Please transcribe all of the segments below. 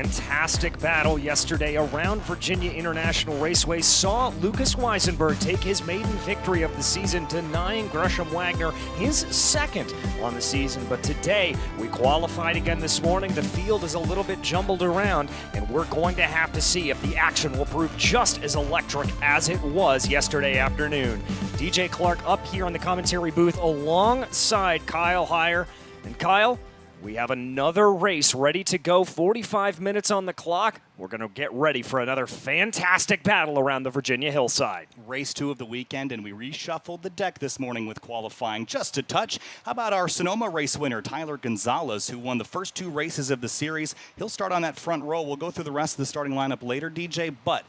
fantastic battle yesterday around Virginia International Raceway saw Lucas Weisenberg take his maiden victory of the season, denying Gresham Wagner his second on the season. But today, we qualified again this morning. The field is a little bit jumbled around, and we're going to have to see if the action will prove just as electric as it was yesterday afternoon. DJ Clark up here in the commentary booth alongside Kyle Heyer. And Kyle, we have another race ready to go, 45 minutes on the clock. We're going to get ready for another fantastic battle around the Virginia hillside. Race 2 of the weekend, and we reshuffled the deck this morning with qualifying just a touch. How about our Sonoma race winner, Tyler Gonzalez, who won the first 2 races of the series? He'll start on that front row. We'll go through the rest of the starting lineup later, DJ, but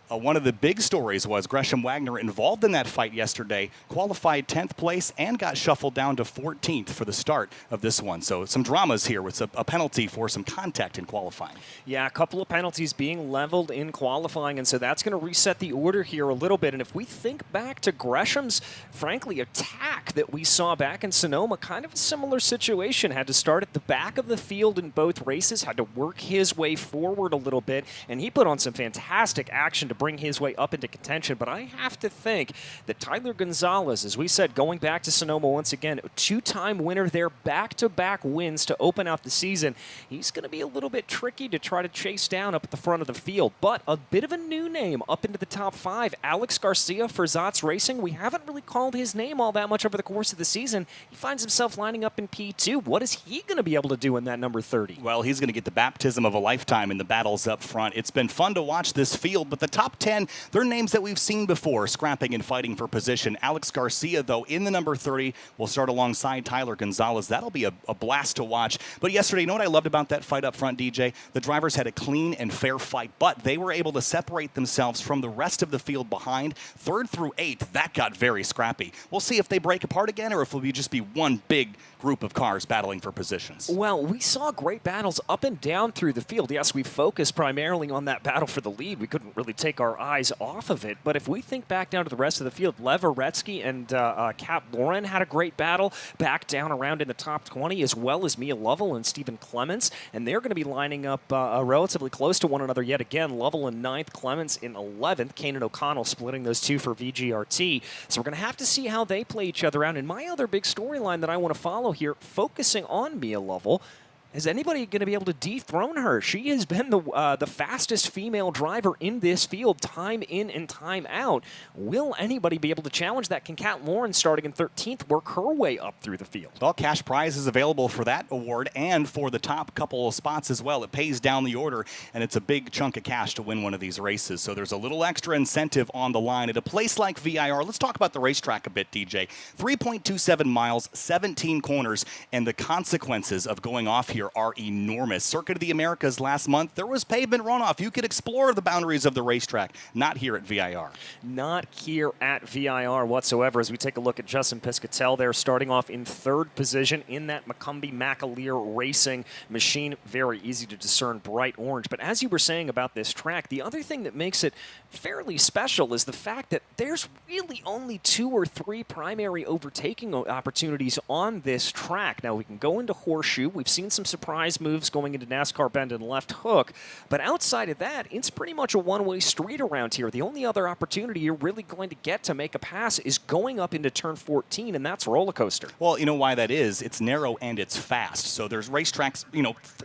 one of the big stories was Gresham Wagner involved in that fight yesterday, qualified 10th place and got shuffled down to 14th for the start of this one. So some dramas here with a penalty for some contact in qualifying. Yeah, a couple of penalties being leveled in qualifying, and so that's going to reset the order here a little bit. And if we think back to Gresham's, frankly, attack that we saw back in Sonoma, kind of a similar situation. Had to start at the back of the field in both races, had to work his way forward a little bit, and he put on some fantastic action to bring his way up into contention. But I have to think that Tyler Gonzalez, as we said, going back to Sonoma once again, a 2-time winner there, back-to-back wins to open out the season. He's going to be a little bit tricky to try to chase down up at the front of the field, but a bit of a new name up into the top 5. Alex Garcia for Zatz Racing. We haven't really called his name all that much over the course of the season. He finds himself lining up in P2. What is he going to be able to do in that number 30? Well, he's going to get the baptism of a lifetime in the battles up front. It's been fun to watch this field, but the top 10, they're names that we've seen before, scrapping and fighting for position. Alex Garcia, though, in the number 30, will start alongside Tyler Gonzalez. That'll be a blast to watch. But yesterday, you know what I loved about that fight up front, DJ? The drivers had a clean and fair fight, but they were able to separate themselves from the rest of the field behind. 3rd through 8th, that got very scrappy. We'll see if they break apart again or if it'll just be one big group of cars battling for positions. Well, we saw great battles up and down through the field. Yes, we focused primarily on that battle for the lead. We couldn't really take our eyes off of it. But if we think back down to the rest of the field, Lev Aretsky and Kat Lauren had a great battle back down around in the top 20, as well as Mia Lovell and Stephen Clements. And they're going to be lining up relatively close to one another yet again. Lovell in 9th, Clements in 11th. Kanan O'Connell splitting those 2 for VGRT. So we're going to have to see how they play each other out. And my other big storyline that I want to follow here, focusing on Mia Lovell, is anybody going to be able to dethrone her? She has been the fastest female driver in this field, time in and time out. Will anybody be able to challenge that? Can Kat Lauren, starting in 13th, work her way up through the field? Well, cash prize is available for that award and for the top couple of spots as well. It pays down the order, and it's a big chunk of cash to win one of these races. So there's a little extra incentive on the line at a place like VIR. Let's talk about the racetrack a bit, DJ. 3.27 miles, 17 corners, and the consequences of going off here are enormous. Circuit of the Americas last month, there was pavement runoff. You could explore the boundaries of the racetrack. Not here at VIR. Not here at VIR whatsoever. As we take a look at Justin Piscatell there, starting off in 3rd position in that McCumbee McAleer Racing machine. Very easy to discern, bright orange. But as you were saying about this track, the other thing that makes it fairly special is the fact that there's really only 2 or 3 primary overtaking opportunities on this track. Now, we can go into Horseshoe. We've seen some surprise moves going into NASCAR Bend and Left Hook, but outside of that, it's pretty much a one-way street around here. The only other opportunity you're really going to get to make a pass is going up into turn 14, and that's roller coaster. Well, you know why that is? It's narrow and it's fast. So there's racetracks,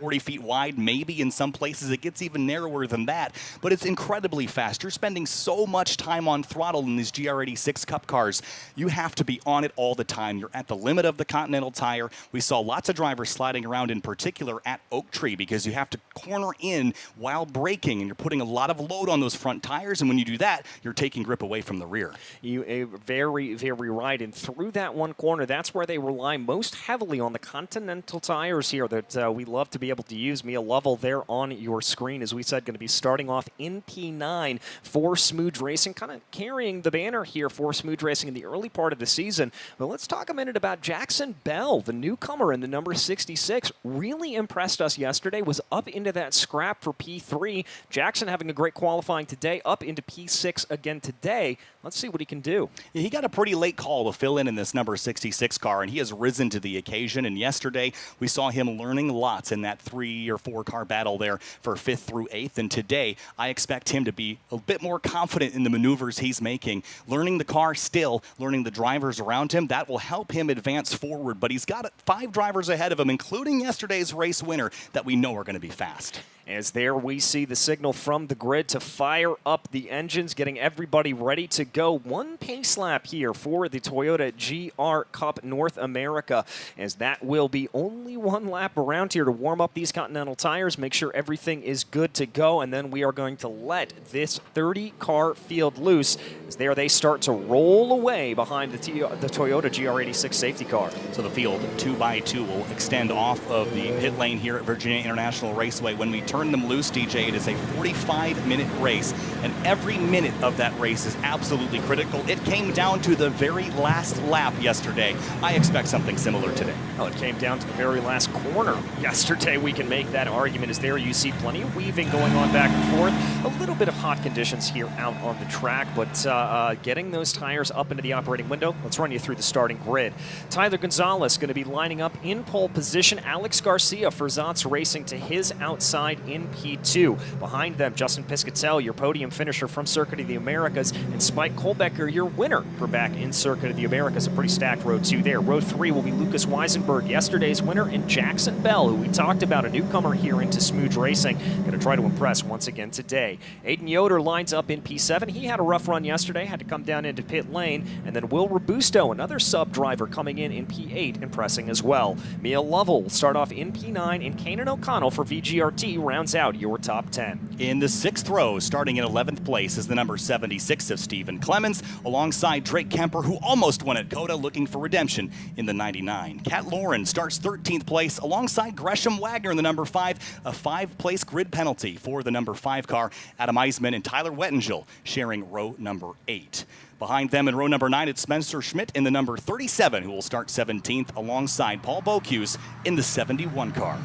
40 feet wide, maybe in some places it gets even narrower than that, but it's incredibly fast. You're spending so much time on throttle in these GR86 Cup cars. You have to be on it all the time. You're at the limit of the Continental tire. We saw lots of drivers sliding around, in particular at Oak Tree, because you have to corner in while braking, and you're putting a lot of load on those front tires, and when you do that, you're taking grip away from the rear. You are very, very right, and through that one corner, that's where they rely most heavily on the Continental tires here that we love to be able to use. Mia Lovell there on your screen, as we said, going to be starting off in P9 for Smooge Racing, kind of carrying the banner here for Smooge Racing in the early part of the season. But let's talk a minute about Jackson Bell, the newcomer in the number 66. really impressed us yesterday was up into that scrap for P3. Jackson having a great qualifying today, up into P6 again today. Let's see what he can do. Yeah, he got a pretty late call to fill in this number 66 car, and he has risen to the occasion. And yesterday, we saw him learning lots in that 3 or 4 car battle there for 5th through 8th. And today, I expect him to be a bit more confident in the maneuvers he's making, learning the car still, learning the drivers around him. That will help him advance forward. But he's got 5 drivers ahead of him, including yesterday's race winner, that we know are going to be fast. As there we see the signal from the grid to fire up the engines, getting everybody ready to go. One pace lap here for the Toyota GR Cup North America, as that will be only one lap around here to warm up these Continental tires, make sure everything is good to go, and then we are going to let this 30-car field loose, as there they start to roll away behind the Toyota GR86 safety car. So the field 2x2 will extend off of the pit lane here at Virginia International Raceway. When we turn them loose, DJ, it is a 45-minute race, and every minute of that race is absolutely critical. It came down to the very last lap yesterday. I expect something similar today. Well, it came down to the very last corner yesterday. We can make that argument, as there you see plenty of weaving going on back and forth. A little bit of hot conditions here out on the track, but getting those tires up into the operating window. Let's run you through the starting grid. Tyler Gonzalez going to be lining up in pole position. Alex Garcia for Zotz Racing to his outside in P2. Behind them, Justin Piscatell, your podium finisher from Circuit of the Americas, and Spike Kolbecker, your winner for back in Circuit of the Americas. A pretty stacked row 2 there. Row 3 will be Lucas Weisenberg, yesterday's winner, and Jackson Bell, who we talked about, a newcomer here into Smooge Racing. Going to try to impress once again today. Aiden Yoder lines up in P7. He had a rough run yesterday, had to come down into pit lane. And then Will Robusto, another sub driver, coming in P8, impressing as well. Mia Lovell will start off in P9, and Kanan O'Connell for VGRT rounds out your top 10. In the 6th row, starting in 11th place, is the number 76 of Stephen Clemens, alongside Drake Kemper, who almost won at COTA, looking for redemption in the 99. Kat Lauren starts 13th place, alongside Gresham Wagner in the number 5, a 5-place grid penalty for the number 5 car. Adam Eisman and Tyler Wettingel sharing row number 8. Behind them in row number 9, it's Spencer Schmidt in the number 37, who will start 17th, alongside Paul Bocuse in the 71 car.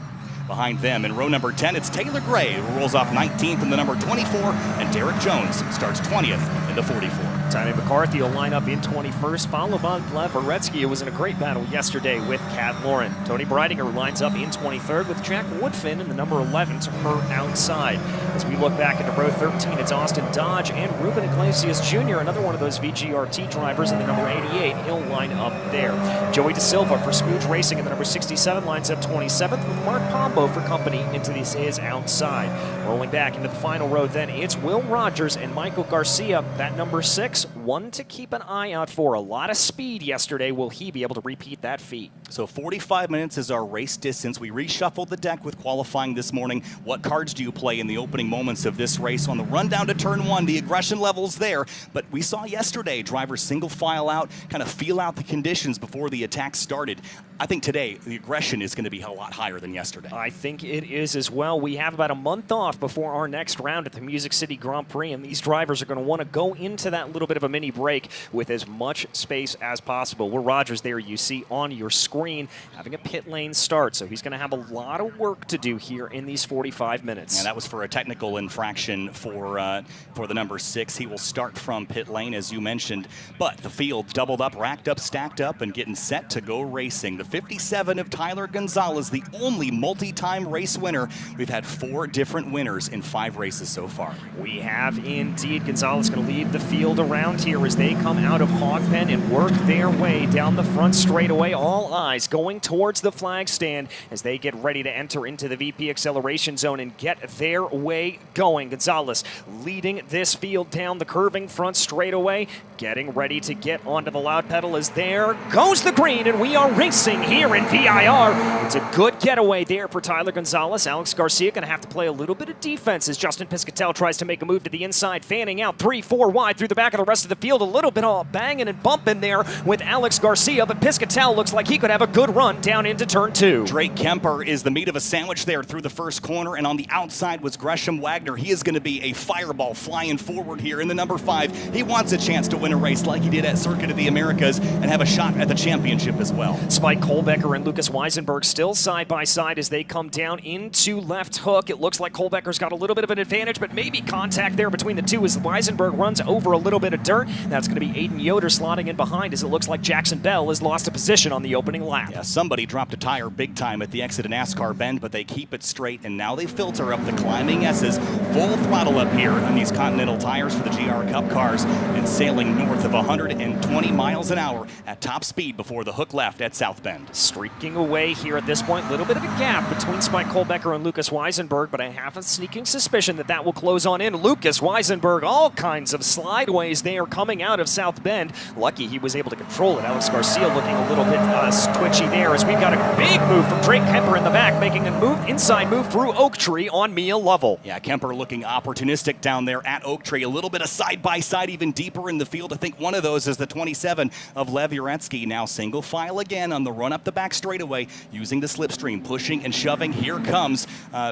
Behind them in row number 10, it's Taylor Gray, who rolls off 19th in the number 24, and Derek Jones starts 20th in the 44. Tommy McCarthy will line up in 21st, followed by Lev Oretsky, who was in a great battle yesterday with Kat Lauren. Tony Breidinger lines up in 23rd with Jack Woodfin in the number 11 to her outside. As we look back into row 13, it's Austin Dodge and Ruben Iglesias Jr., another one of those VGRT drivers in the number 88. He'll line up there. Joey DeSilva for Smooge Racing in the number 67 lines up 27th with Mark Pombo for company into his outside. Rolling back into the final row then, it's Will Rogers and Michael Garcia, that number 6, one to keep an eye out for. A lot of speed yesterday. Will he be able to repeat that feat? So 45 minutes is our race distance. We reshuffled the deck with qualifying this morning. What cards do you play in the opening moments of this race? On the run down to turn 1, the aggression level's there, but we saw yesterday drivers single file out, kind of feel out the conditions before the attack started. I think today the aggression is going to be a lot higher than yesterday. I think it is as well. We have about a month off before our next round at the Music City Grand Prix, and these drivers are going to want to go into that little bit of a mini break with as much space as possible. Will Rogers there you see on your screen having a pit lane start, so he's going to have a lot of work to do here in these 45 minutes. And that was for a technical infraction for the number 6. He will start from pit lane, as you mentioned, but the field doubled up, racked up, stacked up, and getting set to go racing. The 57 of Tyler Gonzalez, the only multi-time race winner. We've had 4 different winners in 5 races so far. We have indeed. Gonzalez going to lead the field around here as they come out of Hog Pen and work their way down the front straightaway. All eyes going towards the flag stand as they get ready to enter into the VP acceleration zone and get their way going. Gonzalez leading this field down the curving front straightaway, getting ready to get onto the loud pedal as there goes the green, and we are racing here in VIR. It's a good getaway there for Tyler Gonzalez. Alex Garcia going to have to play a little bit of defense as Justin Piscatell tries to make a move to the inside, fanning out 3-4 wide through the back of the rest of the field. A little bit of banging and bumping there with Alex Garcia, but Piscatell looks like he could have a good run down into turn 2. Drake Kemper is the meat of a sandwich there through the first corner, and on the outside was Gresham Wagner. He is going to be a fireball flying forward here in the number 5. He wants a chance to win a race like he did at Circuit of the Americas and have a shot at the championship as well. Spike Kohlbecker and Lucas Weisenberg still side by side as they come down into left hook. It looks like Kohlbecker's got a little bit of an advantage, but maybe contact there between the two as Weisenberg runs over a little bit of dirt. That's going to be Aiden Yoder slotting in behind as it looks like Jackson Bell has lost a position on the opening lap. Yeah, somebody dropped a tire big time at the exit of NASCAR Bend, but they keep it straight, and now they filter up the climbing S's. Full throttle up here on these Continental tires for the GR Cup cars, and sailing north of 120 miles an hour at top speed before the hook left at South Bend. Streaking away here at this point, a little bit of a gap between Spike Kohlbecker and Lucas Weisenberg, but I have a sneaking suspicion that that will close on in. Lucas Weisenberg, all kinds of slideways there coming out of South Bend. Lucky he was able to control it. Alex Garcia looking a little bit twitchy there as we've got a big move from Drake Kemper in the back, making a move, inside move through Oak Tree on Mia Lovell. Yeah, Kemper looking opportunistic down there at Oak Tree. A little bit of side-by-side even deeper in the field. I think one of those is the 27 of Lev Uretsky. Now single file again on the run up the back straightaway using the slipstream, pushing and shoving. Here comes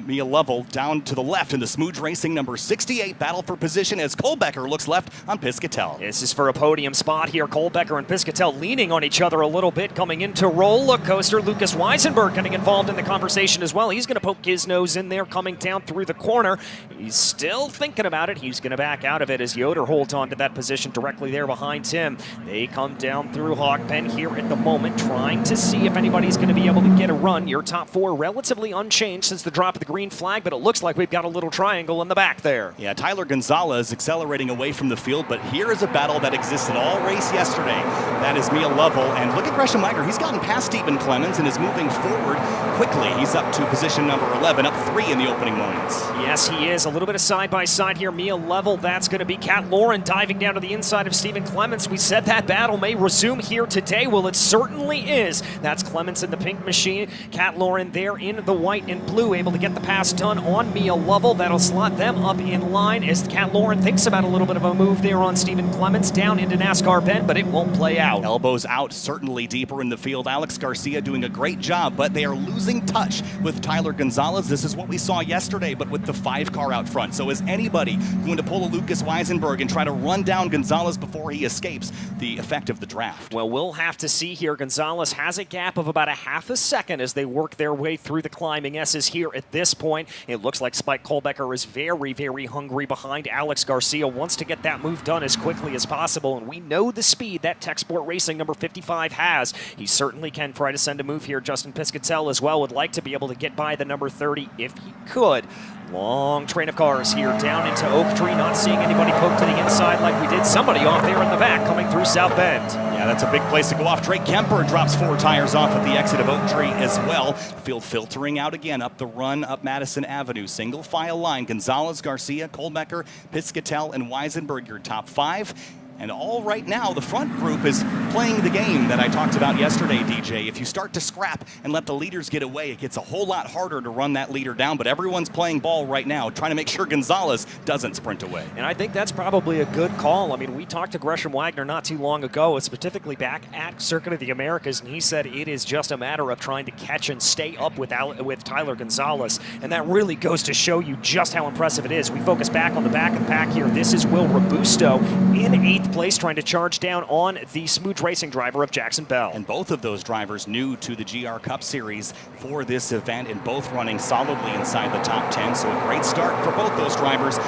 Mia Lovell down to the left in the Smooth Racing number 68 battle for position as Kohlbecker looks left on Piscatell. This is for a podium spot here. Kohlbecker and Piscatell leaning on each other a little bit coming into roller coaster. Lucas Weisenberg getting involved in the conversation as well. He's going to poke his nose in there coming down through the corner. He's still thinking about it. He's going to back out of it as Yoder holds on to that position directly there behind him. They come down through Hog Pen here at the moment, trying to see if anybody's going to be able to get a run. Your top four relatively unchanged since the drop of the green flag, but it looks like we've got a little triangle in the back there. Yeah, Tyler Gonzalez accelerating away from the field, but here is a battle that existed all race yesterday. That is Mia Lovell, and look at Gresham Wagner. He's gotten past Stephen Clemens and is moving forward quickly. He's up to position number 11, up 3 in the opening moments. Yes, he is. A little bit of side-by-side here. Mia Lovell, that's going to be Kat Lauren diving down to the inside of Stephen Clements. We said that battle may resume here today. Well, it certainly is. That's Clements in the pink machine. Kat Lauren there in the white and blue, able to get the pass done on Mia Lovell. That'll slot them up in line as Kat Lauren thinks about a little bit of a move there on Stephen Clements down into NASCAR Bend, but it won't play out. Elbows out, certainly deeper in the field. Alex Garcia doing a great job, but they are losing touch with Tyler Gonzalez. This is what we saw yesterday, but with the 5 car out front. So is anybody going to pull a Lucas Weisenberg and try to run down Gonzalez before he escapes the effect of the draft? Well, we'll have to see here. Gonzalez has a gap of about a half a second as they work their way through the climbing S's here at this point. It looks like Spike Kohlbecker is very, very hungry behind Alex Garcia, wants to get that move done as quickly as possible, and we know the speed that Tech Sport Racing number 55 has. He certainly can try to send a move here. Justin Piscatell as well would like to be able to get by the number 30 if he could. Long train of cars here down into Oak Tree. Not seeing anybody poke to the inside like we did. Somebody off there in the back coming through South Bend. Yeah, that's a big place to go off. Drake Kemper drops 4 tires off at the exit of Oak Tree as well. Field filtering out again up the run up Madison Avenue. Single file line. Gonzalez, Garcia, Kohlbecker, Piscatell, and Weisenberg, your top 5. And all right now, the front group is playing the game that I talked about yesterday, DJ. If you start to scrap and let the leaders get away, it gets a whole lot harder to run that leader down. But everyone's playing ball right now, trying to make sure Gonzalez doesn't sprint away. And I think that's probably a good call. I mean, we talked to Gresham Wagner not too long ago, specifically back at Circuit of the Americas, and he said it is just a matter of trying to catch and stay up with Tyler Gonzalez. And that really goes to show you just how impressive it is. We focus back on the back of the pack here. This is Will Robusto in 8th place, trying to charge down on the Smooth Racing driver of Jackson Bell. And both of those drivers new to the GR Cup Series for this event, and both running solidly inside the top 10. So a great start for both those drivers.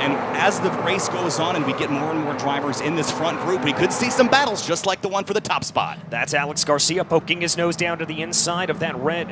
And as the race goes on and we get more and more drivers in this front group, we could see some battles just like the one for the top spot. That's Alex Garcia poking his nose down to the inside of that red,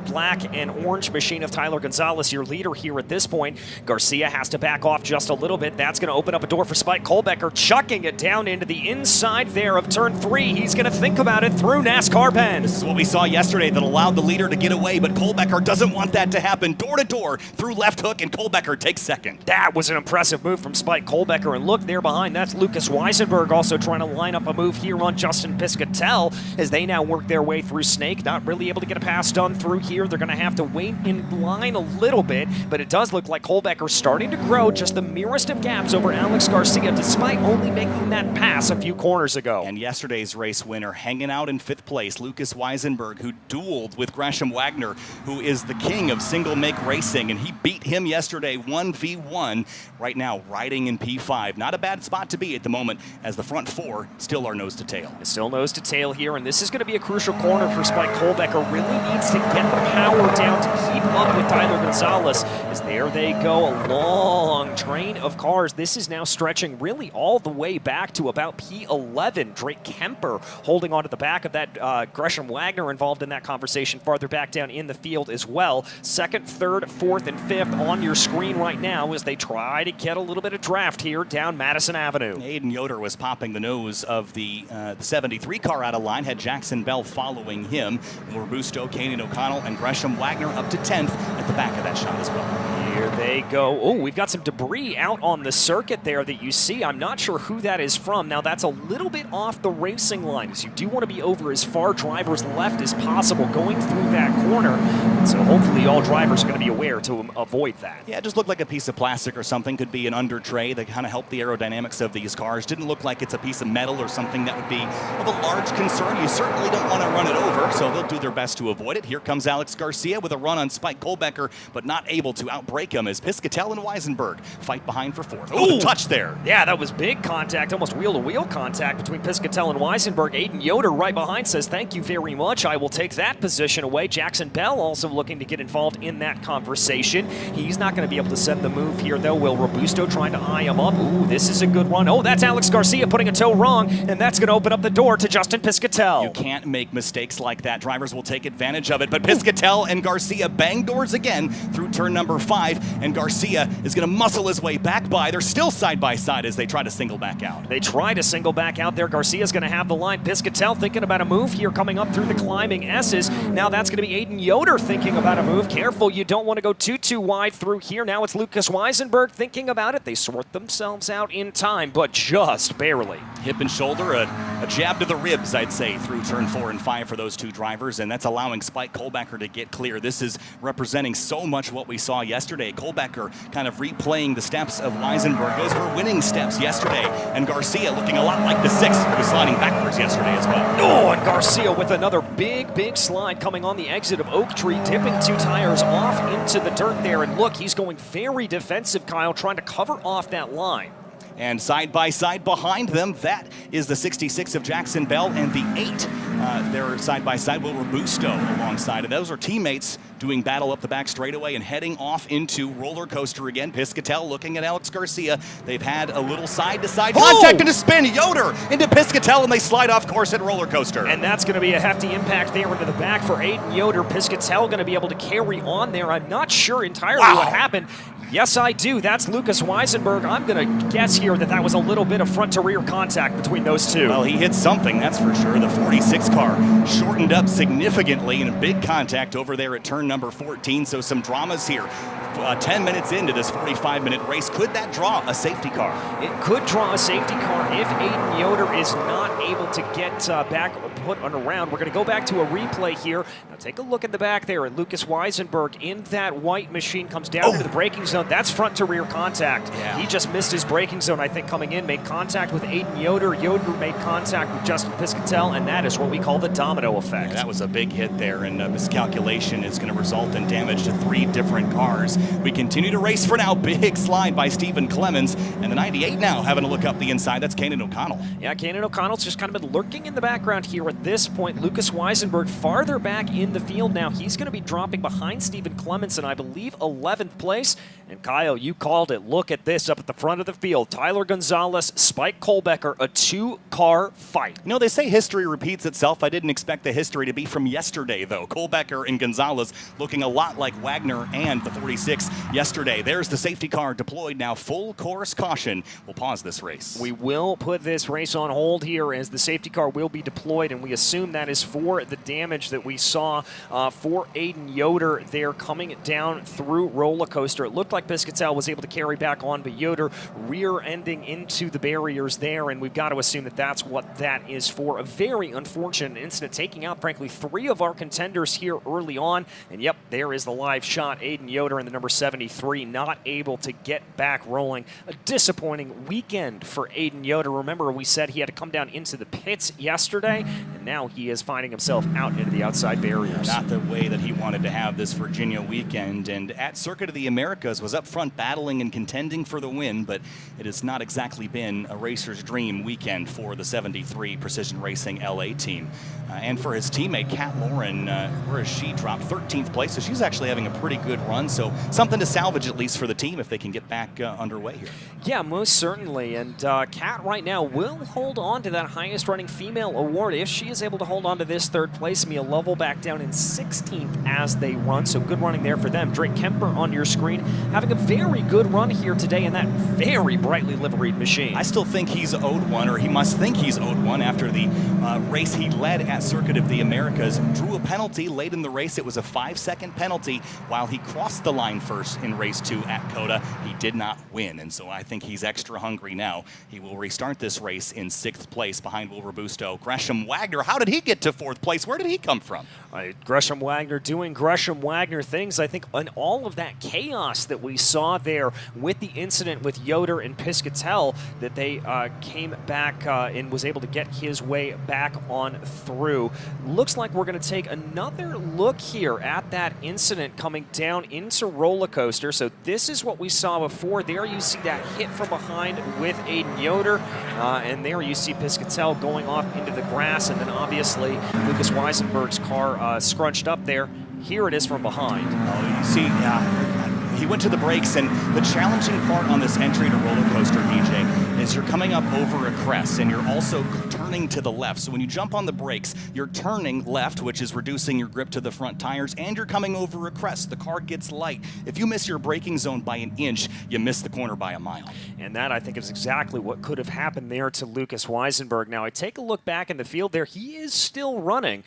black, and orange machine of Tyler Gonzalez, your leader here at this point. Garcia has to back off just a little bit. That's going to open up a door for Spike Kohlbecker, chucking it down into the inside there of turn 3. He's going to think about it through NASCAR Bend. This is what we saw yesterday that allowed the leader to get away, but Kohlbecker doesn't want that to happen. Door to door through left hook, and Kohlbecker takes second. That was an impressive move from Spike Kohlbecker, and look there behind, that's Lucas Weisenberg also trying to line up a move here on Justin Piscatell as they now work their way through Snake. Not really able to get a pass done through here. They're going to have to wait in line a little bit, but it does look like Kohlbecker's starting to grow just the merest of gaps over Alex Garcia, despite only making that pass a few corners ago. And yesterday's race winner hanging out in 5th place, Lucas Weisenberg, who dueled with Gresham Wagner, who is the king of single make racing, and he beat him yesterday 1v1. right now riding in P5. Not a bad spot to be at the moment, as the front four still are nose to tail. Still nose to tail here, and this is going to be a crucial corner for Spike Kohlbecker. Really needs to get the power down to keep up with Tyler Gonzalez, as there they go, a long train of cars. This is now stretching really all the way back to about P11. Drake Kemper holding on to the back of that. Gresham Wagner involved in that conversation farther back down in the field as well. Second, third, fourth, and fifth on your screen right now as they try to get a little bit of draft here down Madison Avenue. Aiden Yoder was popping the nose of the 73 car out of line, had Jackson Bell following him. Robusto, Kanan O'Connell, and Gresham Wagner up to 10th at the back of that shot as well. Here they go. Oh, we've got some debris out on the circuit there that you see. I'm not sure who that is from. Now, that's a little bit off the racing line, as you do want to be over as far driver's left as possible going through that corner. So hopefully all drivers are going to be aware to avoid that. Yeah, it just looked like a piece of plastic or something. Could be an under tray that kind of help the aerodynamics of these cars. Didn't look like it's a piece of metal or something that would be of a large concern. You certainly don't want to run it over, so they'll do their best to avoid it. Here comes Alex Garcia with a run on Spike Kohlbecker, but not able to outbreak him as Piscatell and Weisenberg fight behind for fourth. Oh, the touch there. Yeah, that was big contact, almost wheel-to-wheel contact between Piscatell and Weisenberg. Aiden Yoder right behind says, thank you very much. I will take that position away. Jackson Bell also looking to get involved in that conversation. He's not going to be able to send the move here, though. Will Robusto trying to eye him up. Ooh, this is a good run. Oh, that's Alex Garcia putting a toe wrong, and that's going to open up the door to Justin Piscatell. You can't make mistakes like that. Drivers will take advantage of it, but Piscatell and Garcia bang doors again through turn number 5, and Garcia is going to muscle his way back by. They're still side by side as they try to single back out. They try to single back out there. Garcia's going to have the line. Piscatell thinking about a move here coming up through the climbing S's. Now that's going to be Aiden Yoder thinking about a move. Careful, you don't want to go too wide through here. Now it's Lucas Weisenberg thinking about it. They sort themselves out in time, but just barely. Hip and shoulder, a jab to the ribs, I'd say, through turn 4 and 5 for those two drivers, and that's allowing Spike Kohlbecker to get clear. This is representing so much what we saw yesterday. Kohlbecker kind of replaying the steps of Weisenberg. Those were winning steps yesterday, and Garcia looking a lot like the 6 who was sliding backwards yesterday as well. Oh, and Garcia with another big slide coming on the exit of Oak Tree, dipping 2 tires off into the dirt there, and look, he's going very defensive, Kyle, trying to cover off that line. And side by side behind them, that is the 66 of Jackson Bell, and the 8 they're side by side, Will Robusto alongside. And those are teammates doing battle up the back straightaway and heading off into roller coaster again. Piscatell looking at Alex Garcia. They've had a little side to side contact and a spin. Yoder into Piscatell, and they slide off course at roller coaster. And that's going to be a hefty impact there into the back for Aiden Yoder. Piscatell going to be able to carry on there. I'm not sure entirely what happened. Yes, I do. That's Lucas Weisenberg. I'm going to guess here that was a little bit of front-to-rear contact between those two. Well, he hit something, that's for sure. The 46 car shortened up significantly in a big contact over there at turn number 14, so some dramas here. 10 minutes into this 45-minute race. Could that draw a safety car? It could draw a safety car if Aiden Yoder is not able to get back or put on around. We're going to go back to a replay here. Now take a look at the back there, and Lucas Weisenberg in that white machine comes down into the braking zone. That's front-to-rear contact. Yeah. He just missed his braking zone, I think, coming in. Made contact with Aiden Yoder. Yoder made contact with Justin Piscatell, and that is what we call the domino effect. Yeah, that was a big hit there, and miscalculation is going to result in damage to 3 different cars. We continue to race for now. Big slide by Stephen Clemens, and the 98 now having a look up the inside. That's Kanan O'Connell. Yeah, Kanan O'Connell's just kind of been lurking in the background here at this point. Lucas Weisenberg farther back in the field now. He's going to be dropping behind Stephen Clemens in, I believe, 11th place. And Kyle, you called it. Look at this up at the front of the field. Tyler Gonzalez, Spike Kohlbecker, a 2-car fight. You know, they say history repeats itself. I didn't expect the history to be from yesterday, though. Kohlbecker and Gonzalez looking a lot like Wagner and the 46 yesterday. There's the safety car deployed now. Full course caution. We'll pause this race. We will put this race on hold here as the safety car will be deployed, and we assume that is for the damage that we saw for Aiden Yoder there coming down through roller coaster. It looked like Piscatell was able to carry back on, but Yoder rear-ending into the barriers there, and we've got to assume that that's what that is for. A very unfortunate incident, taking out, frankly, 3 of our contenders here early on. And yep, there is the live shot. Aiden Yoder in the number 73, not able to get back rolling. A disappointing weekend for Aiden Yoder. Remember, we said he had to come down into the pits yesterday, and now he is finding himself out into the outside barriers. Not the way that he wanted to have this Virginia weekend, and at Circuit of the Americas was up front battling and contending for the win, but it has not exactly been a racer's dream weekend for the 73 Precision Racing LA team. And for his teammate, Kat Lauren, where has she dropped? 13th place, so she's actually having a pretty good run, so something to salvage at least for the team if they can get back underway here. Yeah, most certainly, and Kat right now will hold on to that highest running female award if she is able to hold on to this third place. Mia Lovell back down in 16th as they run, so good running there for them. Drake Kemper on your screen having a very good run here today in that very brightly liveried machine. I still think he's owed one, or he must think he's owed one after the race he led at Circuit of the Americas. Drew a penalty late in the race. It was a 5-second penalty while he crossed the line first in race 2 at COTA. He did not win, and so I think he's extra hungry now. He will restart this race in 6th place behind Will Robusto. Gresham Wagner, how did he get to 4th place? Where did he come from? Gresham Wagner doing Gresham Wagner things. I think in all of that chaos that we saw there with the incident with Yoder and Piscatell, that they came back and was able to get his way back on through. Looks like we're going to take another look here at that incident coming down into Roller Coaster. So this is what we saw before. There you see that hit from behind with Aiden Yoder, and there you see Piscatell going off into the grass, and then obviously Lucas Weisenberg's car scrunched up there. Here it is from behind. Oh, you see, he went to the brakes, and the challenging part on this entry to Roller Coaster, DJ, is you're coming up over a crest, and you're also turning to the left. So when you jump on the brakes, you're turning left, which is reducing your grip to the front tires, and you're coming over a crest. The car gets light. If you miss your braking zone by an inch, you miss the corner by a mile. And that, I think, is exactly what could have happened there to Lucas Weisenberg. Now, I take a look back in the field there. He is still running,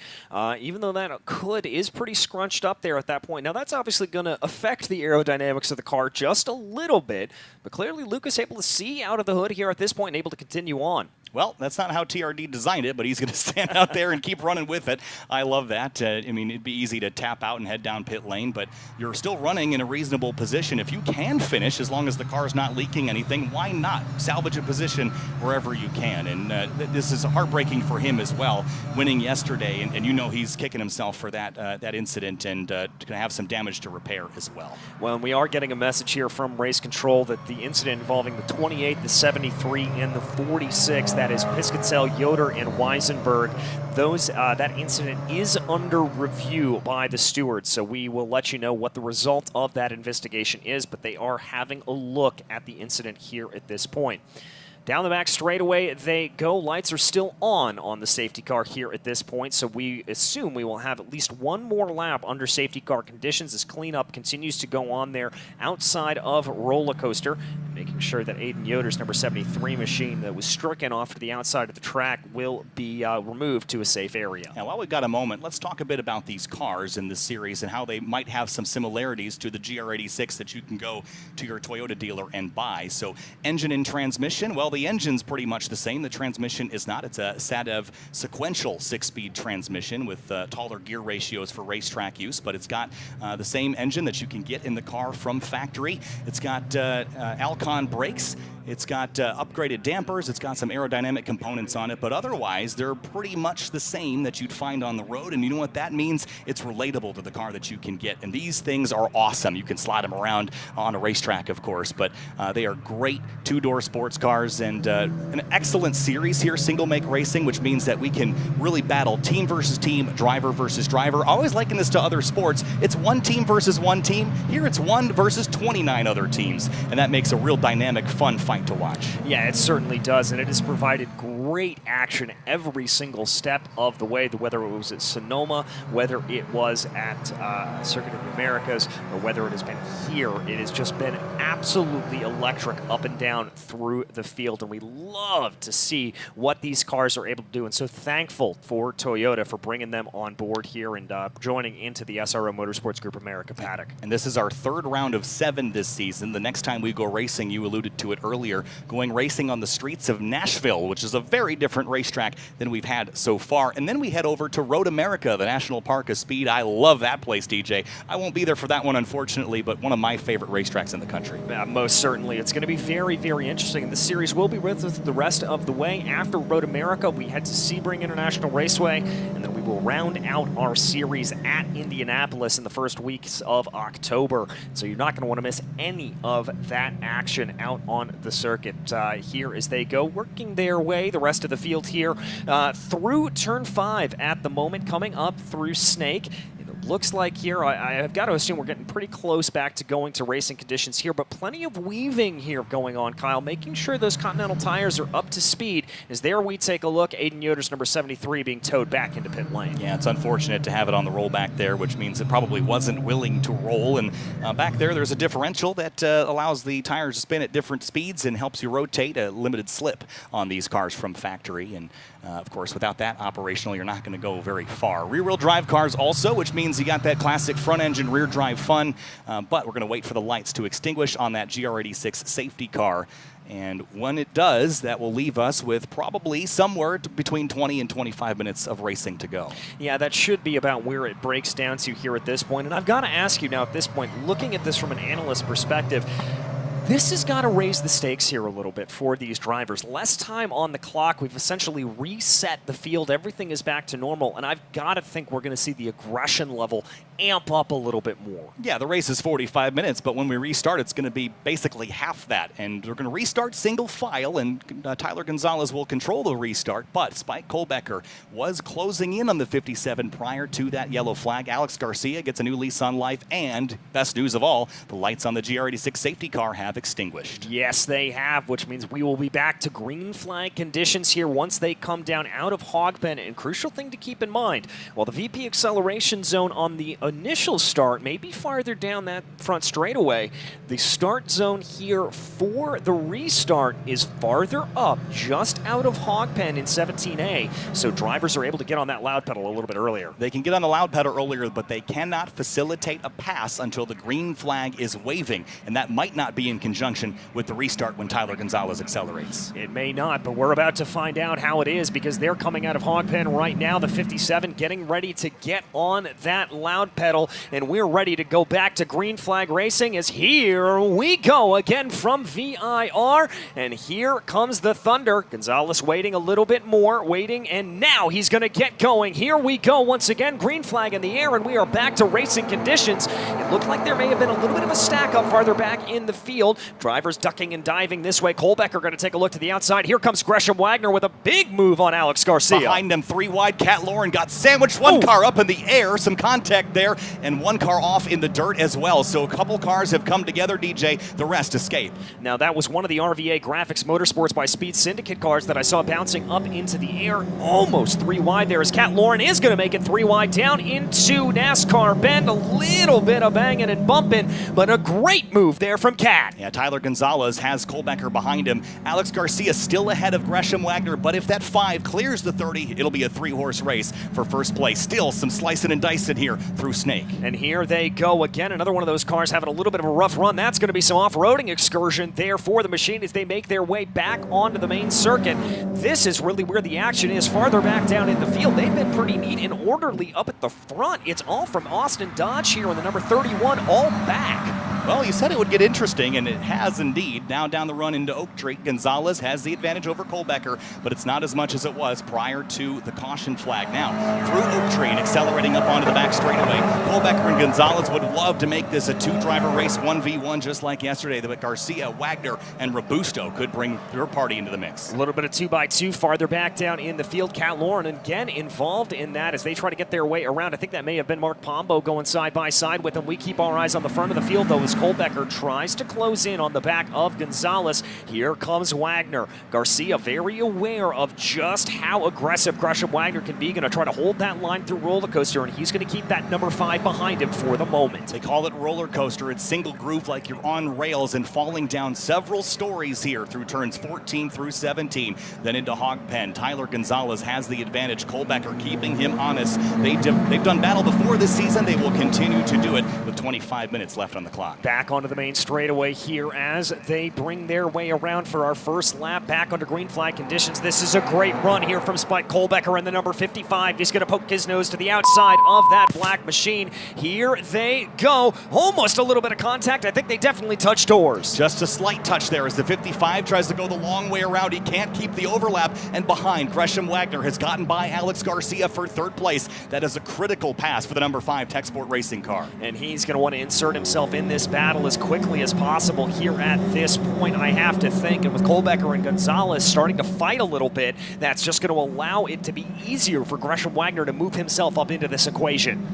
even though that hood is pretty scrunched up there at that point. Now, that's obviously going to affect the aerodynamics of the car just a little bit, but clearly Lucas able to see out of the hood here at this point and able to continue on. Well, that's not how TRD designed it, but he's going to stand out there and keep running with it. I love that. I mean, it'd be easy to tap out and head down pit lane, but you're still running in a reasonable position. If you can finish, as long as the car's not leaking anything, why not salvage a position wherever you can? And this is heartbreaking for him as well, winning yesterday, and you know he's kicking himself for that incident and going to have some damage to repair as well. Well, and we are getting a message here from Race Control that the incident involving the 28, the 73, and the 46, that is Piscatell, Yoder, and Weisenberg, that incident is under review by the stewards, so we will let you know what the result of that investigation is, but they are having a look at the incident here at this point. Down the back straightaway they go. Lights are still on the safety car here at this point, so we assume we will have at least one more lap under safety car conditions as cleanup continues to go on there outside of Roller Coaster, making sure that Aiden Yoder's number 73 machine that was stricken off to the outside of the track will be removed to a safe area. Now, while we've got a moment, let's talk a bit about these cars in this series and how they might have some similarities to the GR86 that you can go to your Toyota dealer and buy. So engine and transmission, well, the engine's pretty much the same. The transmission is not. It's a SADEV sequential 6-speed transmission with taller gear ratios for racetrack use, but it's got the same engine that you can get in the car from factory. It's got Alcon brakes. It's got upgraded dampers. It's got some aerodynamic components on it, but otherwise they're pretty much the same that you'd find on the road. And you know what that means? It's relatable to the car that you can get. And these things are awesome. You can slide them around on a racetrack, of course, but they are great two-door sports cars and an excellent series here, single make racing, which means that we can really battle team versus team, driver versus driver. Always liken this to other sports. It's one team versus one team. Here it's 1 versus 29 other teams, and that makes a real dynamic, fun fight to watch. Yeah, it certainly does, and it has provided great action every single step of the way, whether it was at Sonoma, whether it was at Circuit of the Americas, or whether it has been here. It has just been absolutely electric up and down through the field, and we love to see what these cars are able to do, and so thankful for Toyota for bringing them on board here and joining into the SRO Motorsports Group America paddock. And this is our 3rd round of 7 this season. The next time we go racing, you alluded to it earlier, going racing on the streets of Nashville, which is a very very different racetrack than we've had so far. And then we head over to Road America, the National Park of Speed. I love that place, DJ. I won't be there for that one, unfortunately, but one of my favorite racetracks in the country. Most certainly. It's going to be very, very interesting. And the series will be with us the rest of the way. After Road America, we head to Sebring International Raceway, and then we will round out our series at Indianapolis in the first weeks of October. So you're not going to want to miss any of that action out on the circuit here as they go, working their way, the rest of the field here, through Turn 5 at the moment, coming up through Snake. Looks like here, I've got to assume we're getting pretty close back to going to racing conditions here, but plenty of weaving here going on, Kyle, making sure those Continental tires are up to speed. As there we take a look, Aiden Yoder's number 73 being towed back into pit lane. Yeah, it's unfortunate to have it on the roll back there, which means it probably wasn't willing to roll. And back there's a differential that allows the tires to spin at different speeds and helps you rotate a limited slip on these cars from factory. And of course, without that operational, you're not going to go very far. Rear-wheel drive cars also, which means you got that classic front-engine rear drive fun, but we're going to wait for the lights to extinguish on that GR86 safety car. And when it does, that will leave us with probably somewhere between 20 and 25 minutes of racing to go. Yeah, that should be about where it breaks down to here at this point. And I've got to ask you now at this point, looking at this from an analyst perspective, this has got to raise the stakes here a little bit for these drivers. Less time on the clock. We've essentially reset the field. Everything is back to normal, and I've got to think we're going to see the aggression level amp up a little bit more. Yeah, the race is 45 minutes, but when we restart, it's going to be basically half that. And we're going to restart single file, and Tyler Gonzalez will control the restart. But Spike Kohlbecker was closing in on the 57 prior to that yellow flag. Alex Garcia gets a new lease on life, and best news of all, the lights on the GR86 safety car have extinguished. Yes, they have, which means we will be back to green flag conditions here once they come down out of Hogpen. And crucial thing to keep in mind, while the VP acceleration zone on the initial start may be farther down that front straightaway, the start zone here for the restart is farther up, just out of Hogpen in 17A. So drivers are able to get on that loud pedal a little bit earlier. They can get on the loud pedal earlier, but they cannot facilitate a pass until the green flag is waving. And that might not be in conjunction with the restart when Tyler Gonzalez accelerates. It may not, but we're about to find out how it is because they're coming out of Hogpen right now, the 57, getting ready to get on that loud pedal, and we're ready to go back to green flag racing as here we go again from VIR, and here comes the thunder. Gonzalez waiting a little bit more, waiting, and now he's going to get going. Here we go once again, green flag in the air, and we are back to racing conditions. It looked like there may have been a little bit of a stack up farther back in the field. Drivers ducking and diving this way. Kohlbecker going to take a look to the outside. Here comes Gresham Wagner with a big move on Alex Garcia. Behind them, three wide, Cat Lauren got sandwiched. One car up in the air, some contact there, and one car off in the dirt as well. So a couple cars have come together, DJ. The rest escape. Now that was one of the RVA Graphics Motorsports by Speed Syndicate cars that I saw bouncing up into the air. Almost three wide there as Cat Lauren is going to make it three wide down into NASCAR Bend. A little bit of banging and bumping, but a great move there from Cat. Yeah, Tyler Gonzalez has Kohlbecker behind him. Alex Garcia still ahead of Gresham Wagner, but if that 5 clears the 30, it'll be a 3-horse race for first place. Still some slicing and dicing here through Snake. And here they go again. Another one of those cars having a little bit of a rough run. That's going to be some off-roading excursion there for the machine as they make their way back onto the main circuit. This is really where the action is, farther back down in the field. They've been pretty neat and orderly up at the front. It's all from Austin Dodge here in the number 31, all back. Well, you said it would get interesting, and it has indeed. Now down the run into Oak Tree, Gonzalez has the advantage over Kohlbecker, but it's not as much as it was prior to the caution flag. Now, through Oak Tree and accelerating up onto the back straightaway, Kohlbecker and Gonzalez would love to make this a 2-driver race, 1v1, just like yesterday. But Garcia, Wagner, and Robusto could bring their party into the mix. A little bit of 2x2 farther back down in the field. Cat Lauren again involved in that as they try to get their way around. I think that may have been Mark Pombo going side by side with them. We keep our eyes on the front of the field, though, as Kohlbecker tries to close in on the back of Gonzalez. Here comes Wagner. Garcia very aware of just how aggressive Gresham Wagner can be. Going to try to hold that line through roller coaster, and he's going to keep that number 5 behind him for the moment. They call it roller coaster. It's single groove like you're on rails and falling down several stories here through turns 14 through 17. Then into Hogpen. Tyler Gonzalez has the advantage. Kohlbecker keeping him honest. They've done battle before this season. They will continue to do it with 25 minutes left on the clock. back onto the main straightaway here as they bring their way around for our first lap back under green flag conditions. This is a great run here from Spike Kohlbecker in the number 55. He's going to poke his nose to the outside of that black machine. Here they go. Almost a little bit of contact. I think they definitely touched doors. Just a slight touch there as the 55 tries to go the long way around. He can't keep the overlap, and behind, Gresham Wagner has gotten by Alex Garcia for third place. That is a critical pass for the number 5 Tech Sport racing car. And he's going to want to insert himself in this battle as quickly as possible here at this point, I have to think. And with Kohlbecker and Gonzalez starting to fight a little bit, that's just going to allow it to be easier for Gresham Wagner to move himself up into this equation.